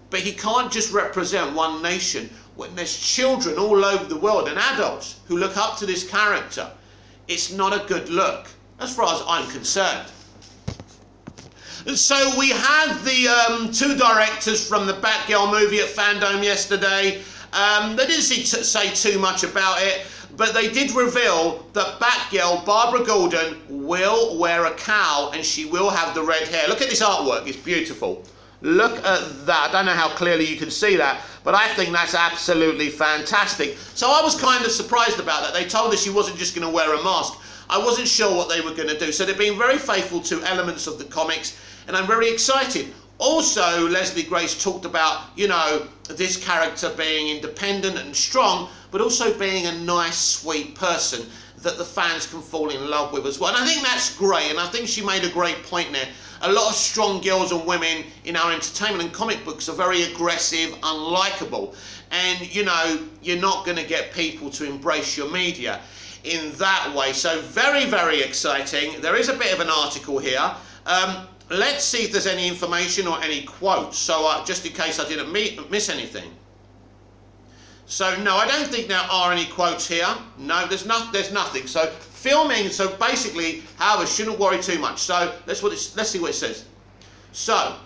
But he can't just represent one nation when there's children all over the world and adults who look up to this character. It's not a good look, as far as I'm concerned. So we had the two directors from the Batgirl movie at Fandome yesterday. They didn't say too much about it, but they did reveal that Batgirl, Barbara Gordon, will wear a cowl and she will have the red hair. Look at this artwork, it's beautiful. Look at that. I don't know how clearly you can see that, but I think that's absolutely fantastic. So I was kind of surprised about that. They told us she wasn't just going to wear a mask. I wasn't sure what they were going to do. So they've been very faithful to elements of the comics, and I'm very excited. Also, Leslie Grace talked about, you know, this character being independent and strong, but also being a nice, sweet person that the fans can fall in love with as well. And I think that's great, and I think she made a great point there. A lot of strong girls and women in our entertainment and comic books are very aggressive, unlikable. And, you know, you're not going to get people to embrace your media in that way. So very, very exciting. There is a bit of an article here. Let's see if there's any information or any quotes. So just in case I didn't miss anything. So no, I don't think there are any quotes here. No, there's nothing. So filming, so basically, however, shouldn't worry too much. So let's see what it says. So,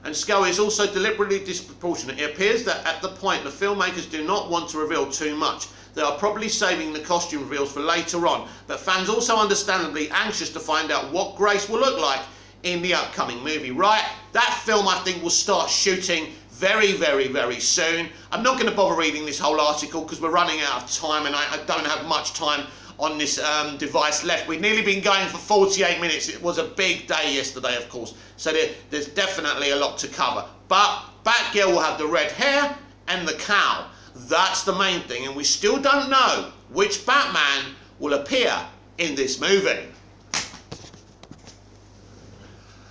and scale is also deliberately disproportionate. It appears that at the point the filmmakers do not want to reveal too much. They are probably saving the costume reveals for later on, but fans also understandably anxious to find out what Grace will look like in the upcoming movie, right? That film, I think, will start shooting very, very, very soon. I'm not going to bother reading this whole article because we're running out of time, and I don't have much time on this device left. We've nearly been going for 48 minutes. It was a big day yesterday, of course, so there's definitely a lot to cover. But Batgirl will have the red hair and the cowl. That's the main thing, and we still don't know which Batman will appear in this movie.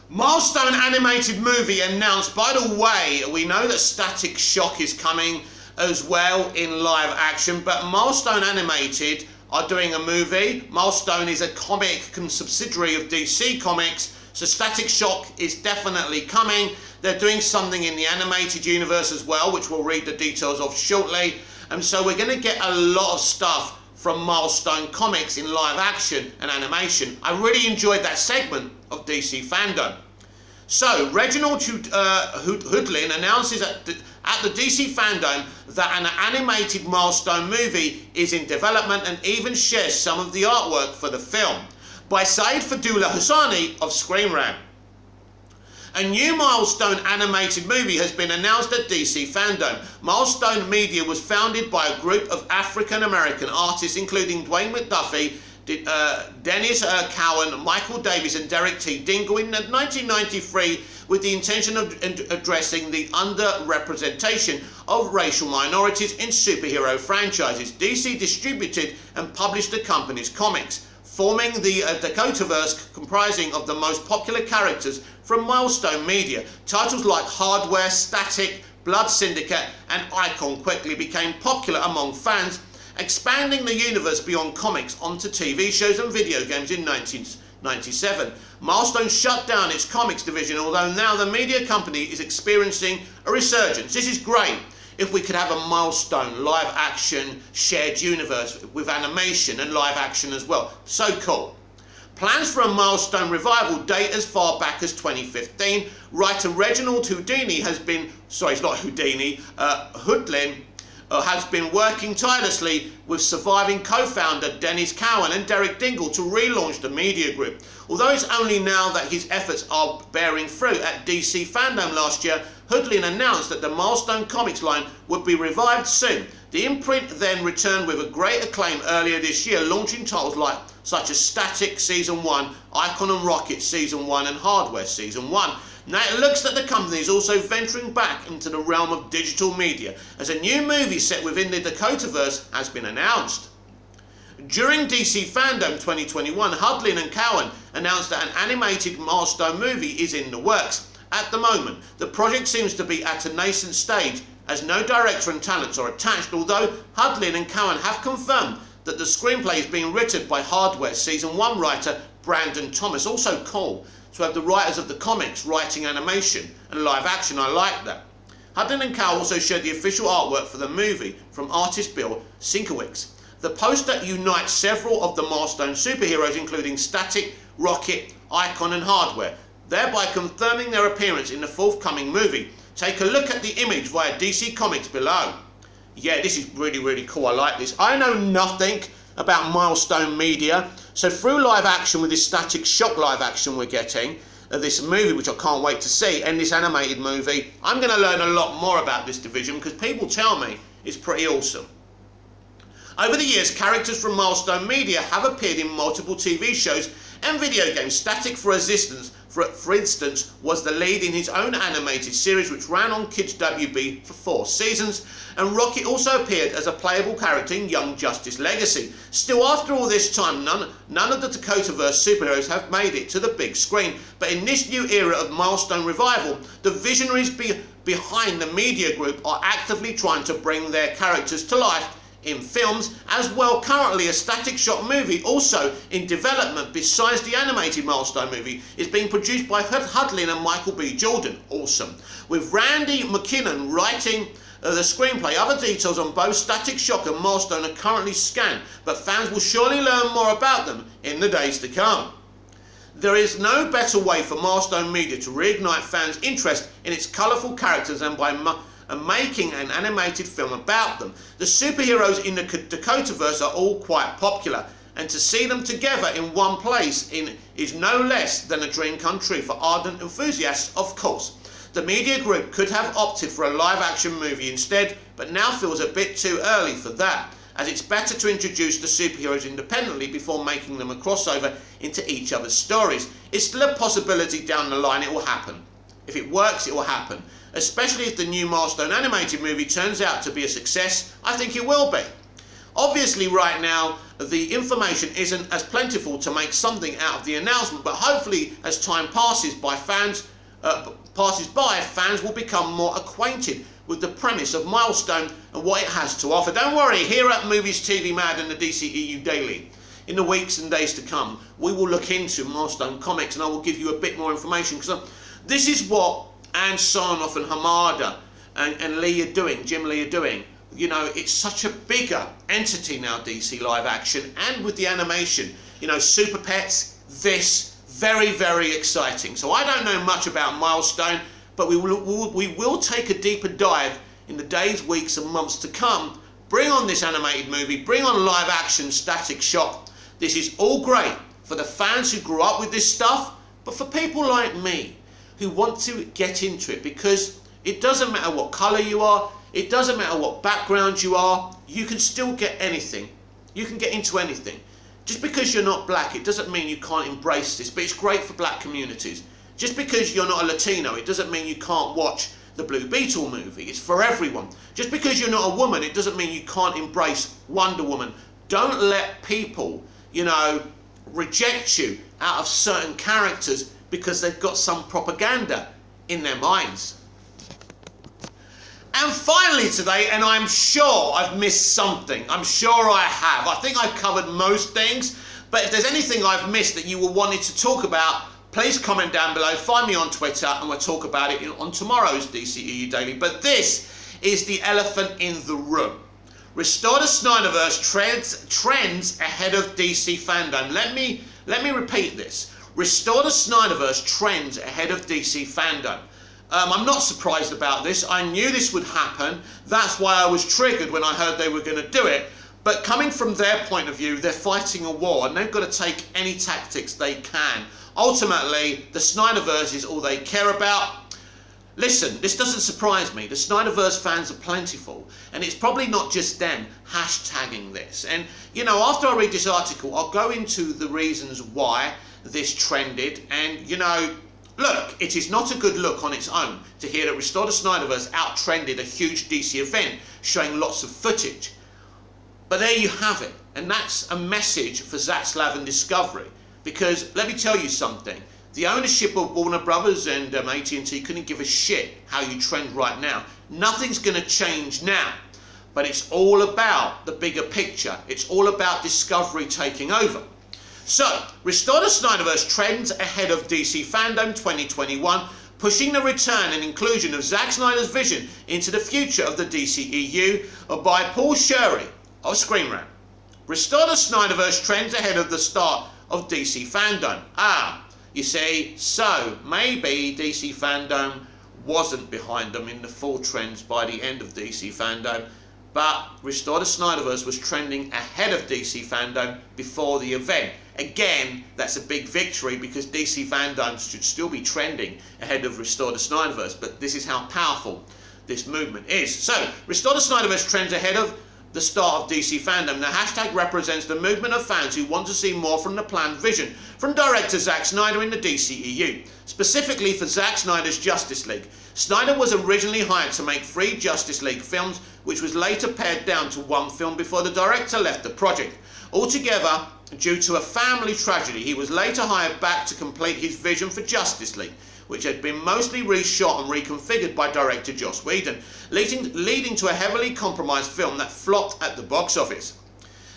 Milestone animated movie announced. By the way, we know that Static Shock is coming as well in live action, but Milestone Animated are doing a movie. Milestone is a comic subsidiary of DC Comics, so Static Shock is definitely coming. They're doing something in the animated universe as well, which we'll read the details of shortly. And so we're going to get a lot of stuff from Milestone Comics in live action and animation. I really enjoyed that segment of DC Fandom. So, Reginald Hudlin announces at the DC Fandom that an animated Milestone movie is in development and even shares some of the artwork for the film by Saeed Fadullah Hosseini of Screen Rant. A new Milestone animated movie has been announced at DC Fandom. Milestone Media was founded by a group of African-American artists, including Dwayne McDuffie, Dennis Cowan, Michael Davis and Derek T. Dingle in 1993 with the intention of addressing the underrepresentation of racial minorities in superhero franchises. DC distributed and published the company's comics, forming the Dakotaverse comprising of the most popular characters from Milestone Media. Titles like Hardware, Static, Blood Syndicate and Icon quickly became popular among fans, expanding the universe beyond comics onto TV shows and video games in 1997. Milestone shut down its comics division, although now the media company is experiencing a resurgence. This is great. If we could have a Milestone live action shared universe with animation and live action as well. So cool. Plans for a Milestone revival date as far back as 2015. Writer Reginald Houdini has been, sorry, it's not Houdini, Hoodlin, has been working tirelessly with surviving co-founder Dennis Cowan and Derek Dingle to relaunch the media group. Although it's only now that his efforts are bearing fruit, at DC Fandome last year, Hoodlin announced that the Milestone Comics line would be revived soon. The imprint then returned with a great acclaim earlier this year, launching titles such as Static Season 1, Icon and Rocket Season 1 and Hardware Season 1. Now it looks that the company is also venturing back into the realm of digital media, as a new movie set within the Dakotaverse has been announced. During DC Fandome 2021, Hoodlin and Cowan announced that an animated Milestone movie is in the works. At the moment, the project seems to be at a nascent stage, as no director and talents are attached, although Hoodlin and Cowan have confirmed that the screenplay is being written by Hardware Season 1 writer Brandon Thomas. Also cool to have the writers of the comics writing animation and live action. I like that. Hoodlin and Cowan also shared the official artwork for the movie from artist Bill Sienkiewicz. The poster unites several of the Milestone superheroes, including Static, Rocket, Icon and Hardware, thereby confirming their appearance in the forthcoming movie. Take a look at the image via DC Comics below. Yeah, this is really, really cool. I like this. I know nothing about Milestone Media, so through live action with this Static Shock live action we're getting, this movie which I can't wait to see, and this animated movie, I'm going to learn a lot more about this division because people tell me it's pretty awesome. Over the years, characters from Milestone Media have appeared in multiple TV shows and video games. Static, for instance, was the lead in his own animated series which ran on Kids WB for 4 seasons, and Rocket also appeared as a playable character in Young Justice Legacy. Still, after all this time, none of the Dakotaverse superheroes have made it to the big screen, but in this new era of Milestone revival, the visionaries behind the media group are actively trying to bring their characters to life in films as well. Currently, a Static Shock movie, also in development besides the animated Milestone movie, is being produced by Hoodlin and Michael B. Jordan. Awesome. With Randy McKinnon writing the screenplay. Other details on both Static Shock and Milestone are currently scanned, but fans will surely learn more about them in the days to come. There is no better way for Milestone Media to reignite fans' interest in its colourful characters than by making an animated film about them. The superheroes in the Dakotaverse are all quite popular, and to see them together in one place is no less than a dream come true for ardent enthusiasts, of course. The media group could have opted for a live-action movie instead, but now feels a bit too early for that, as it's better to introduce the superheroes independently before making them a crossover into each other's stories. It's still a possibility down the line it will happen. If it works, it will happen. Especially if the new Milestone animated movie turns out to be a success. I think it will be. Obviously right now the information isn't as plentiful to make something out of the announcement, but hopefully as time passes by, fans will become more acquainted with the premise of Milestone and what it has to offer. Don't worry, here at Movies TV Mad and the DCEU Daily, in the weeks and days to come, we will look into Milestone Comics and I will give you a bit more information, because this is what Ann Sarnoff and Hamada and Lee are doing, Jim Lee are doing. You know, it's such a bigger entity now, DC live action, and with the animation, you know, Super Pets, this, very, very exciting. So I don't know much about Milestone, but we will take a deeper dive in the days, weeks and months to come. Bring on this animated movie, bring on live action Static Shock. This is all great for the fans who grew up with this stuff, but for people like me who want to get into it, because it doesn't matter what colour you are, it doesn't matter what background you are, you can still get anything. You can get into anything. Just because you're not black, it doesn't mean you can't embrace this, but it's great for black communities. Just because you're not a Latino, it doesn't mean you can't watch the Blue Beetle movie. It's for everyone. Just because you're not a woman, it doesn't mean you can't embrace Wonder Woman. Don't let people, you know, reject you out of certain characters because they've got some propaganda in their minds. And finally today, and I'm sure I've missed something, I'm sure I have, I think I've covered most things, But if there's anything I've missed that you were wanting to talk about, please comment down below, find me on Twitter, and we'll talk about it on tomorrow's DCEU Daily. But this is the elephant in the room. Restore the Snyderverse trends ahead of DC fandom. Let me repeat this. Restore the Snyderverse trends ahead of DC fandom. I'm not surprised about this. I knew this would happen. That's why I was triggered when I heard they were going to do it. But coming from their point of view, they're fighting a war and they've got to take any tactics they can. Ultimately, the Snyderverse is all they care about. Listen, this doesn't surprise me. The Snyderverse fans are plentiful, and it's probably not just them hashtagging this. And, you know, after I read this article, I'll go into the reasons why this trended. And, you know, look, it is not a good look on its own to hear that Restore the Snyderverse out-trended a huge DC event showing lots of footage. But there you have it, and that's a message for Zack Slav and Discovery. Because, let me tell you something, the ownership of Warner Brothers and AT&T couldn't give a shit how you trend right now. Nothing's going to change now. But it's all about the bigger picture. It's all about Discovery taking over. So, Restore the Snyderverse trends ahead of DC Fandom 2021, pushing the return and inclusion of Zack Snyder's vision into the future of the DCEU by Paul Sherry of Screen Rant. Restore the Snyderverse trends ahead of the start of DC Fandom. You see, so maybe DC Fandom wasn't behind them in the full trends by the end of DC Fandom, but Restore the Snyderverse was trending ahead of DC Fandom before the event. Again, that's a big victory because DC Fandom should still be trending ahead of Restore the Snyderverse, but this is how powerful this movement is. So, Restore the Snyderverse trends ahead of the start of DC Fandom. The hashtag represents the movement of fans who want to see more from the planned vision from director Zack Snyder in the DCEU, specifically for Zack Snyder's Justice League. Snyder was originally hired to make 3 Justice League films, which was later pared down to 1 film before the director left the project. Altogether, due to a family tragedy, he was later hired back to complete his vision for Justice League, which had been mostly reshot and reconfigured by director Joss Whedon, leading to a heavily compromised film that flopped at the box office.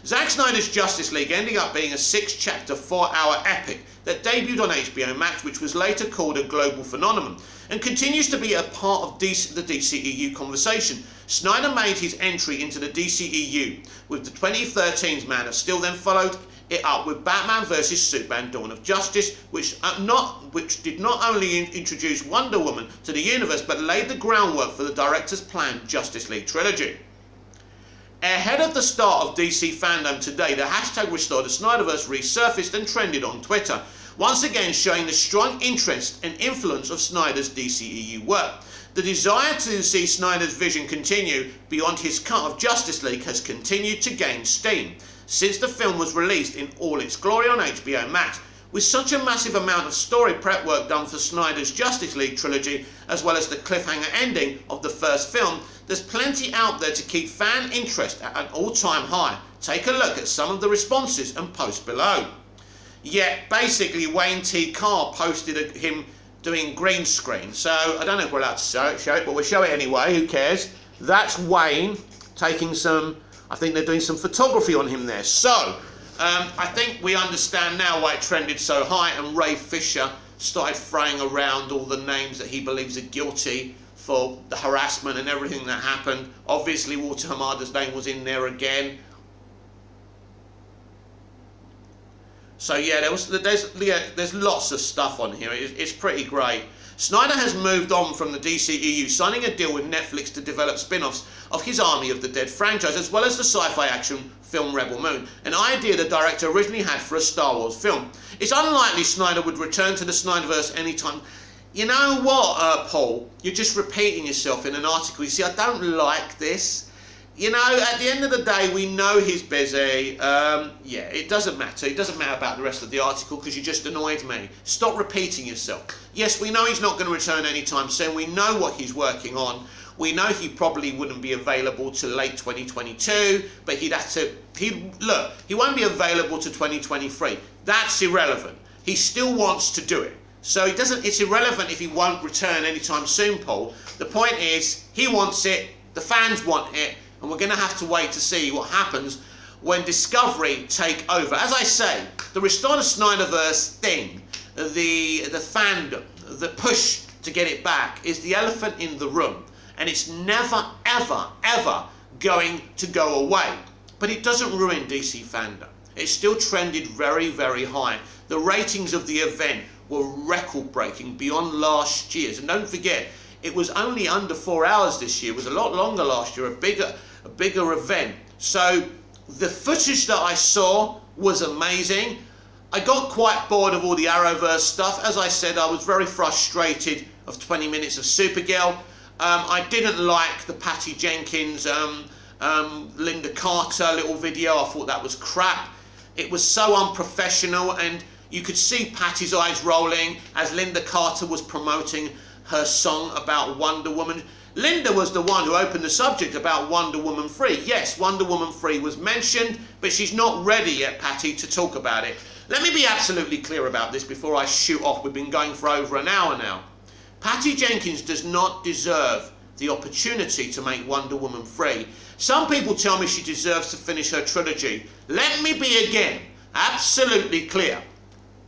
Zack Snyder's Justice League ended up being a 6-chapter, 4-hour epic that debuted on HBO Max, which was later called a global phenomenon, and continues to be a part of the DCEU conversation. Snyder made his entry into the DCEU with the 2013's Man of Steel, then followed it up with Batman vs Superman Dawn of Justice, which did not only introduce Wonder Woman to the universe, but laid the groundwork for the director's planned Justice League trilogy. Ahead of the start of DC Fandom today, the hashtag Restore the Snyderverse resurfaced and trended on Twitter, once again showing the strong interest and influence of Snyder's DCEU work. The desire to see Snyder's vision continue beyond his cut of Justice League has continued to gain steam since the film was released in all its glory on HBO Max. With such a massive amount of story prep work done for Snyder's Justice League trilogy, as well as the cliffhanger ending of the first film, there's plenty out there to keep fan interest at an all-time high. Take a look at some of the responses and post below. Yet, basically, Wayne T. Carr posted him doing green screen, so I don't know if we're allowed to show it, but we'll show it anyway, who cares? That's Wayne taking some, I think they're doing some photography on him there. So, I think we understand now why it trended so high, and Ray Fisher started throwing around all the names that he believes are guilty for the harassment and everything that happened. Obviously, Walter Hamada's name was in there again. So yeah, there's lots of stuff on here. It's pretty great. Snyder has moved on from the DCEU, signing a deal with Netflix to develop spin-offs of his Army of the Dead franchise, as well as the sci-fi action film Rebel Moon, an idea the director originally had for a Star Wars film. It's unlikely Snyder would return to the Snyderverse anytime. You know what, Paul? You're just repeating yourself in an article. You see, I don't like this. You know, at the end of the day, we know he's busy. Yeah, it doesn't matter. It doesn't matter about the rest of the article because you just annoyed me. Stop repeating yourself. Yes, we know he's not going to return anytime soon. We know what he's working on. We know he probably wouldn't be available till late 2022, but he'd have to... Look, he won't be available to 2023. That's irrelevant. He still wants to do it. So it's irrelevant if he won't return anytime soon, Paul. The point is, he wants it, the fans want it, and we're going to have to wait to see what happens when Discovery take over. As I say, the Restore the Snyderverse thing, the fandom, the push to get it back is the elephant in the room. And it's never, ever, ever going to go away. But it doesn't ruin DC fandom. It still trended very, very high. The ratings of the event were record-breaking beyond last year's. And don't forget, it was only under 4 hours this year. It was a lot longer last year, a bigger event. So the footage that I saw was amazing. I got quite bored of all the Arrowverse stuff. As I said, I was very frustrated of 20 minutes of Supergirl. I didn't like the Patty Jenkins, Linda Carter little video. I thought that was crap. It was so unprofessional, and you could see Patty's eyes rolling as Linda Carter was promoting her song about Wonder Woman. Linda was the one who opened the subject about Wonder Woman 3. Yes, Wonder Woman 3 was mentioned, but she's not ready yet, Patty, to talk about it. Let me be absolutely clear about this before I shoot off. We've been going for over an hour now. Patty Jenkins does not deserve the opportunity to make Wonder Woman 3. Some people tell me she deserves to finish her trilogy. Let me be again absolutely clear.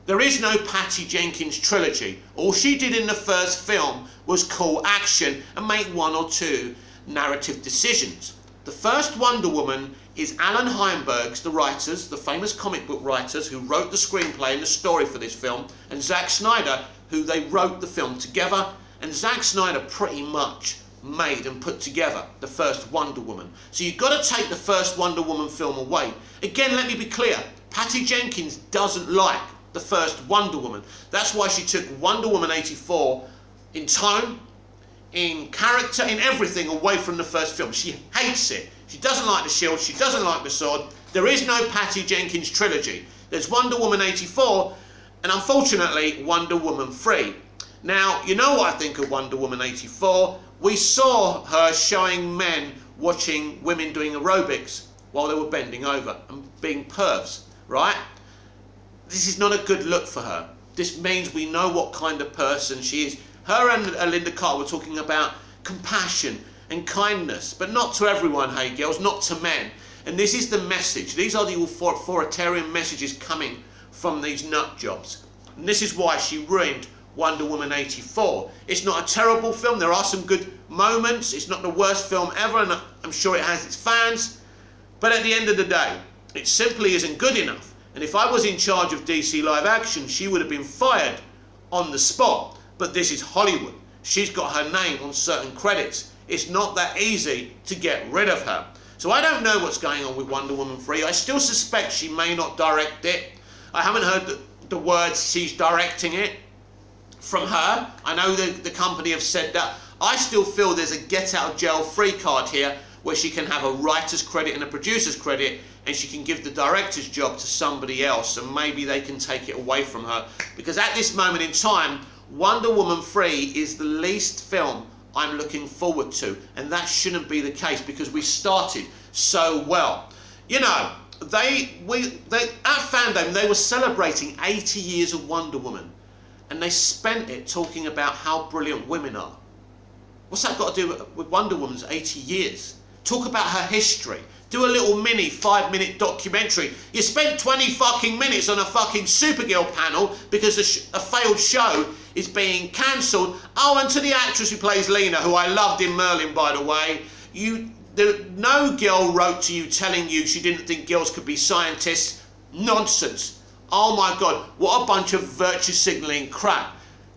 There is no Patty Jenkins trilogy. All she did in the first film was call action and make 1 or 2 narrative decisions. The first Wonder Woman is Alan Heinberg's, the writers, the famous comic book writers who wrote the screenplay and the story for this film, and Zack Snyder, who they wrote the film together. And Zack Snyder pretty much made and put together the first Wonder Woman. So you've got to take the first Wonder Woman film away. Again, let me be clear. Patty Jenkins doesn't like the first Wonder Woman. That's why she took Wonder Woman 84 in tone, in character, in everything away from the first film. She hates it. She doesn't like the shield. She doesn't like the sword. There is no Patty Jenkins trilogy. There's Wonder Woman 84 and unfortunately Wonder Woman 3. Now, you know what I think of Wonder Woman 84. We saw her showing men watching women doing aerobics while they were bending over and being pervs, right? This is not a good look for her. This means we know what kind of person she is. Her and Linda Carter were talking about compassion and kindness, but not to everyone, hey girls, not to men. And this is the message. These are the authoritarian messages coming from these nut jobs. And this is why she ruined Wonder Woman 84. It's not a terrible film. There are some good moments. It's not the worst film ever, and I'm sure it has its fans. But at the end of the day, it simply isn't good enough. And if I was in charge of DC Live Action, she would have been fired on the spot. But this is Hollywood. She's got her name on certain credits. It's not that easy to get rid of her. So I don't know what's going on with Wonder Woman 3. I still suspect she may not direct it. I haven't heard the words she's directing it from her. I know the company have said that. I still feel there's a get out of jail free card here where she can have a writer's credit and a producer's credit, and she can give the director's job to somebody else, and maybe they can take it away from her. Because at this moment in time, Wonder Woman 3 is the least film I'm looking forward to, and that shouldn't be the case because we started so well. You know, at Fandome, they were celebrating 80 years of Wonder Woman, and they spent it talking about how brilliant women are. What's that got to do with Wonder Woman's 80 years? Talk about her history. Do a little mini 5-minute documentary. You spent 20 fucking minutes on a fucking Supergirl panel because a failed show is being cancelled. Oh, and to the actress who plays Lena, who I loved in Merlin, by the way, no girl wrote to you telling you she didn't think girls could be scientists. Nonsense. Oh my God, what a bunch of virtue signalling crap.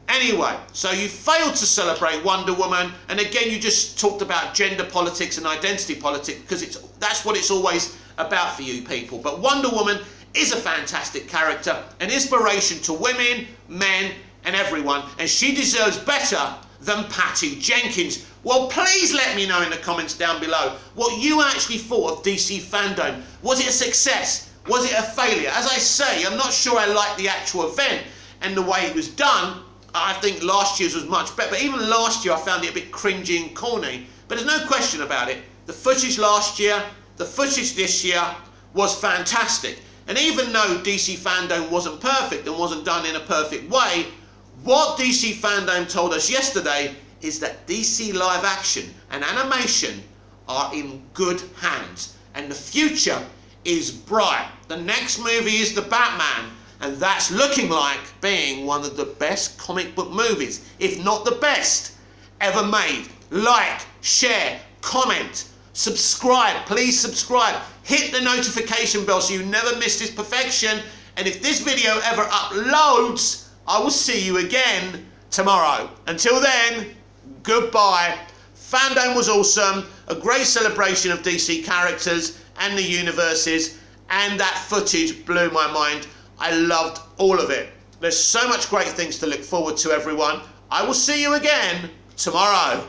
Anyway, so you failed to celebrate Wonder Woman, and again you just talked about gender politics and identity politics because that's what it's always about for you people. But Wonder Woman is a fantastic character, an inspiration to women, men and everyone, and she deserves better than Patty Jenkins. Well, please let me know in the comments down below what you actually thought of DC Fandome. Was it a success? Was it a failure? As I say, I'm not sure I liked the actual event and the way it was done. I think last year's was much better, but even last year I found it a bit cringy and corny. But there's no question about it. The footage last year, the footage this year was fantastic. And even though DC Fandome wasn't perfect and wasn't done in a perfect way, what DC Fandome told us yesterday is that DC Live Action and animation are in good hands. And the future is bright. The next movie is The Batman, and that's looking like being one of the best comic book movies, if not the best, ever made. Like, share, comment, subscribe. Please subscribe. Hit the notification bell so you never miss this perfection. And if this video ever uploads, I will see you again tomorrow. Until then, goodbye. Fandome was awesome. A great celebration of DC characters and the universes. And that footage blew my mind. I loved all of it. There's so much great things to look forward to, everyone. I will see you again tomorrow.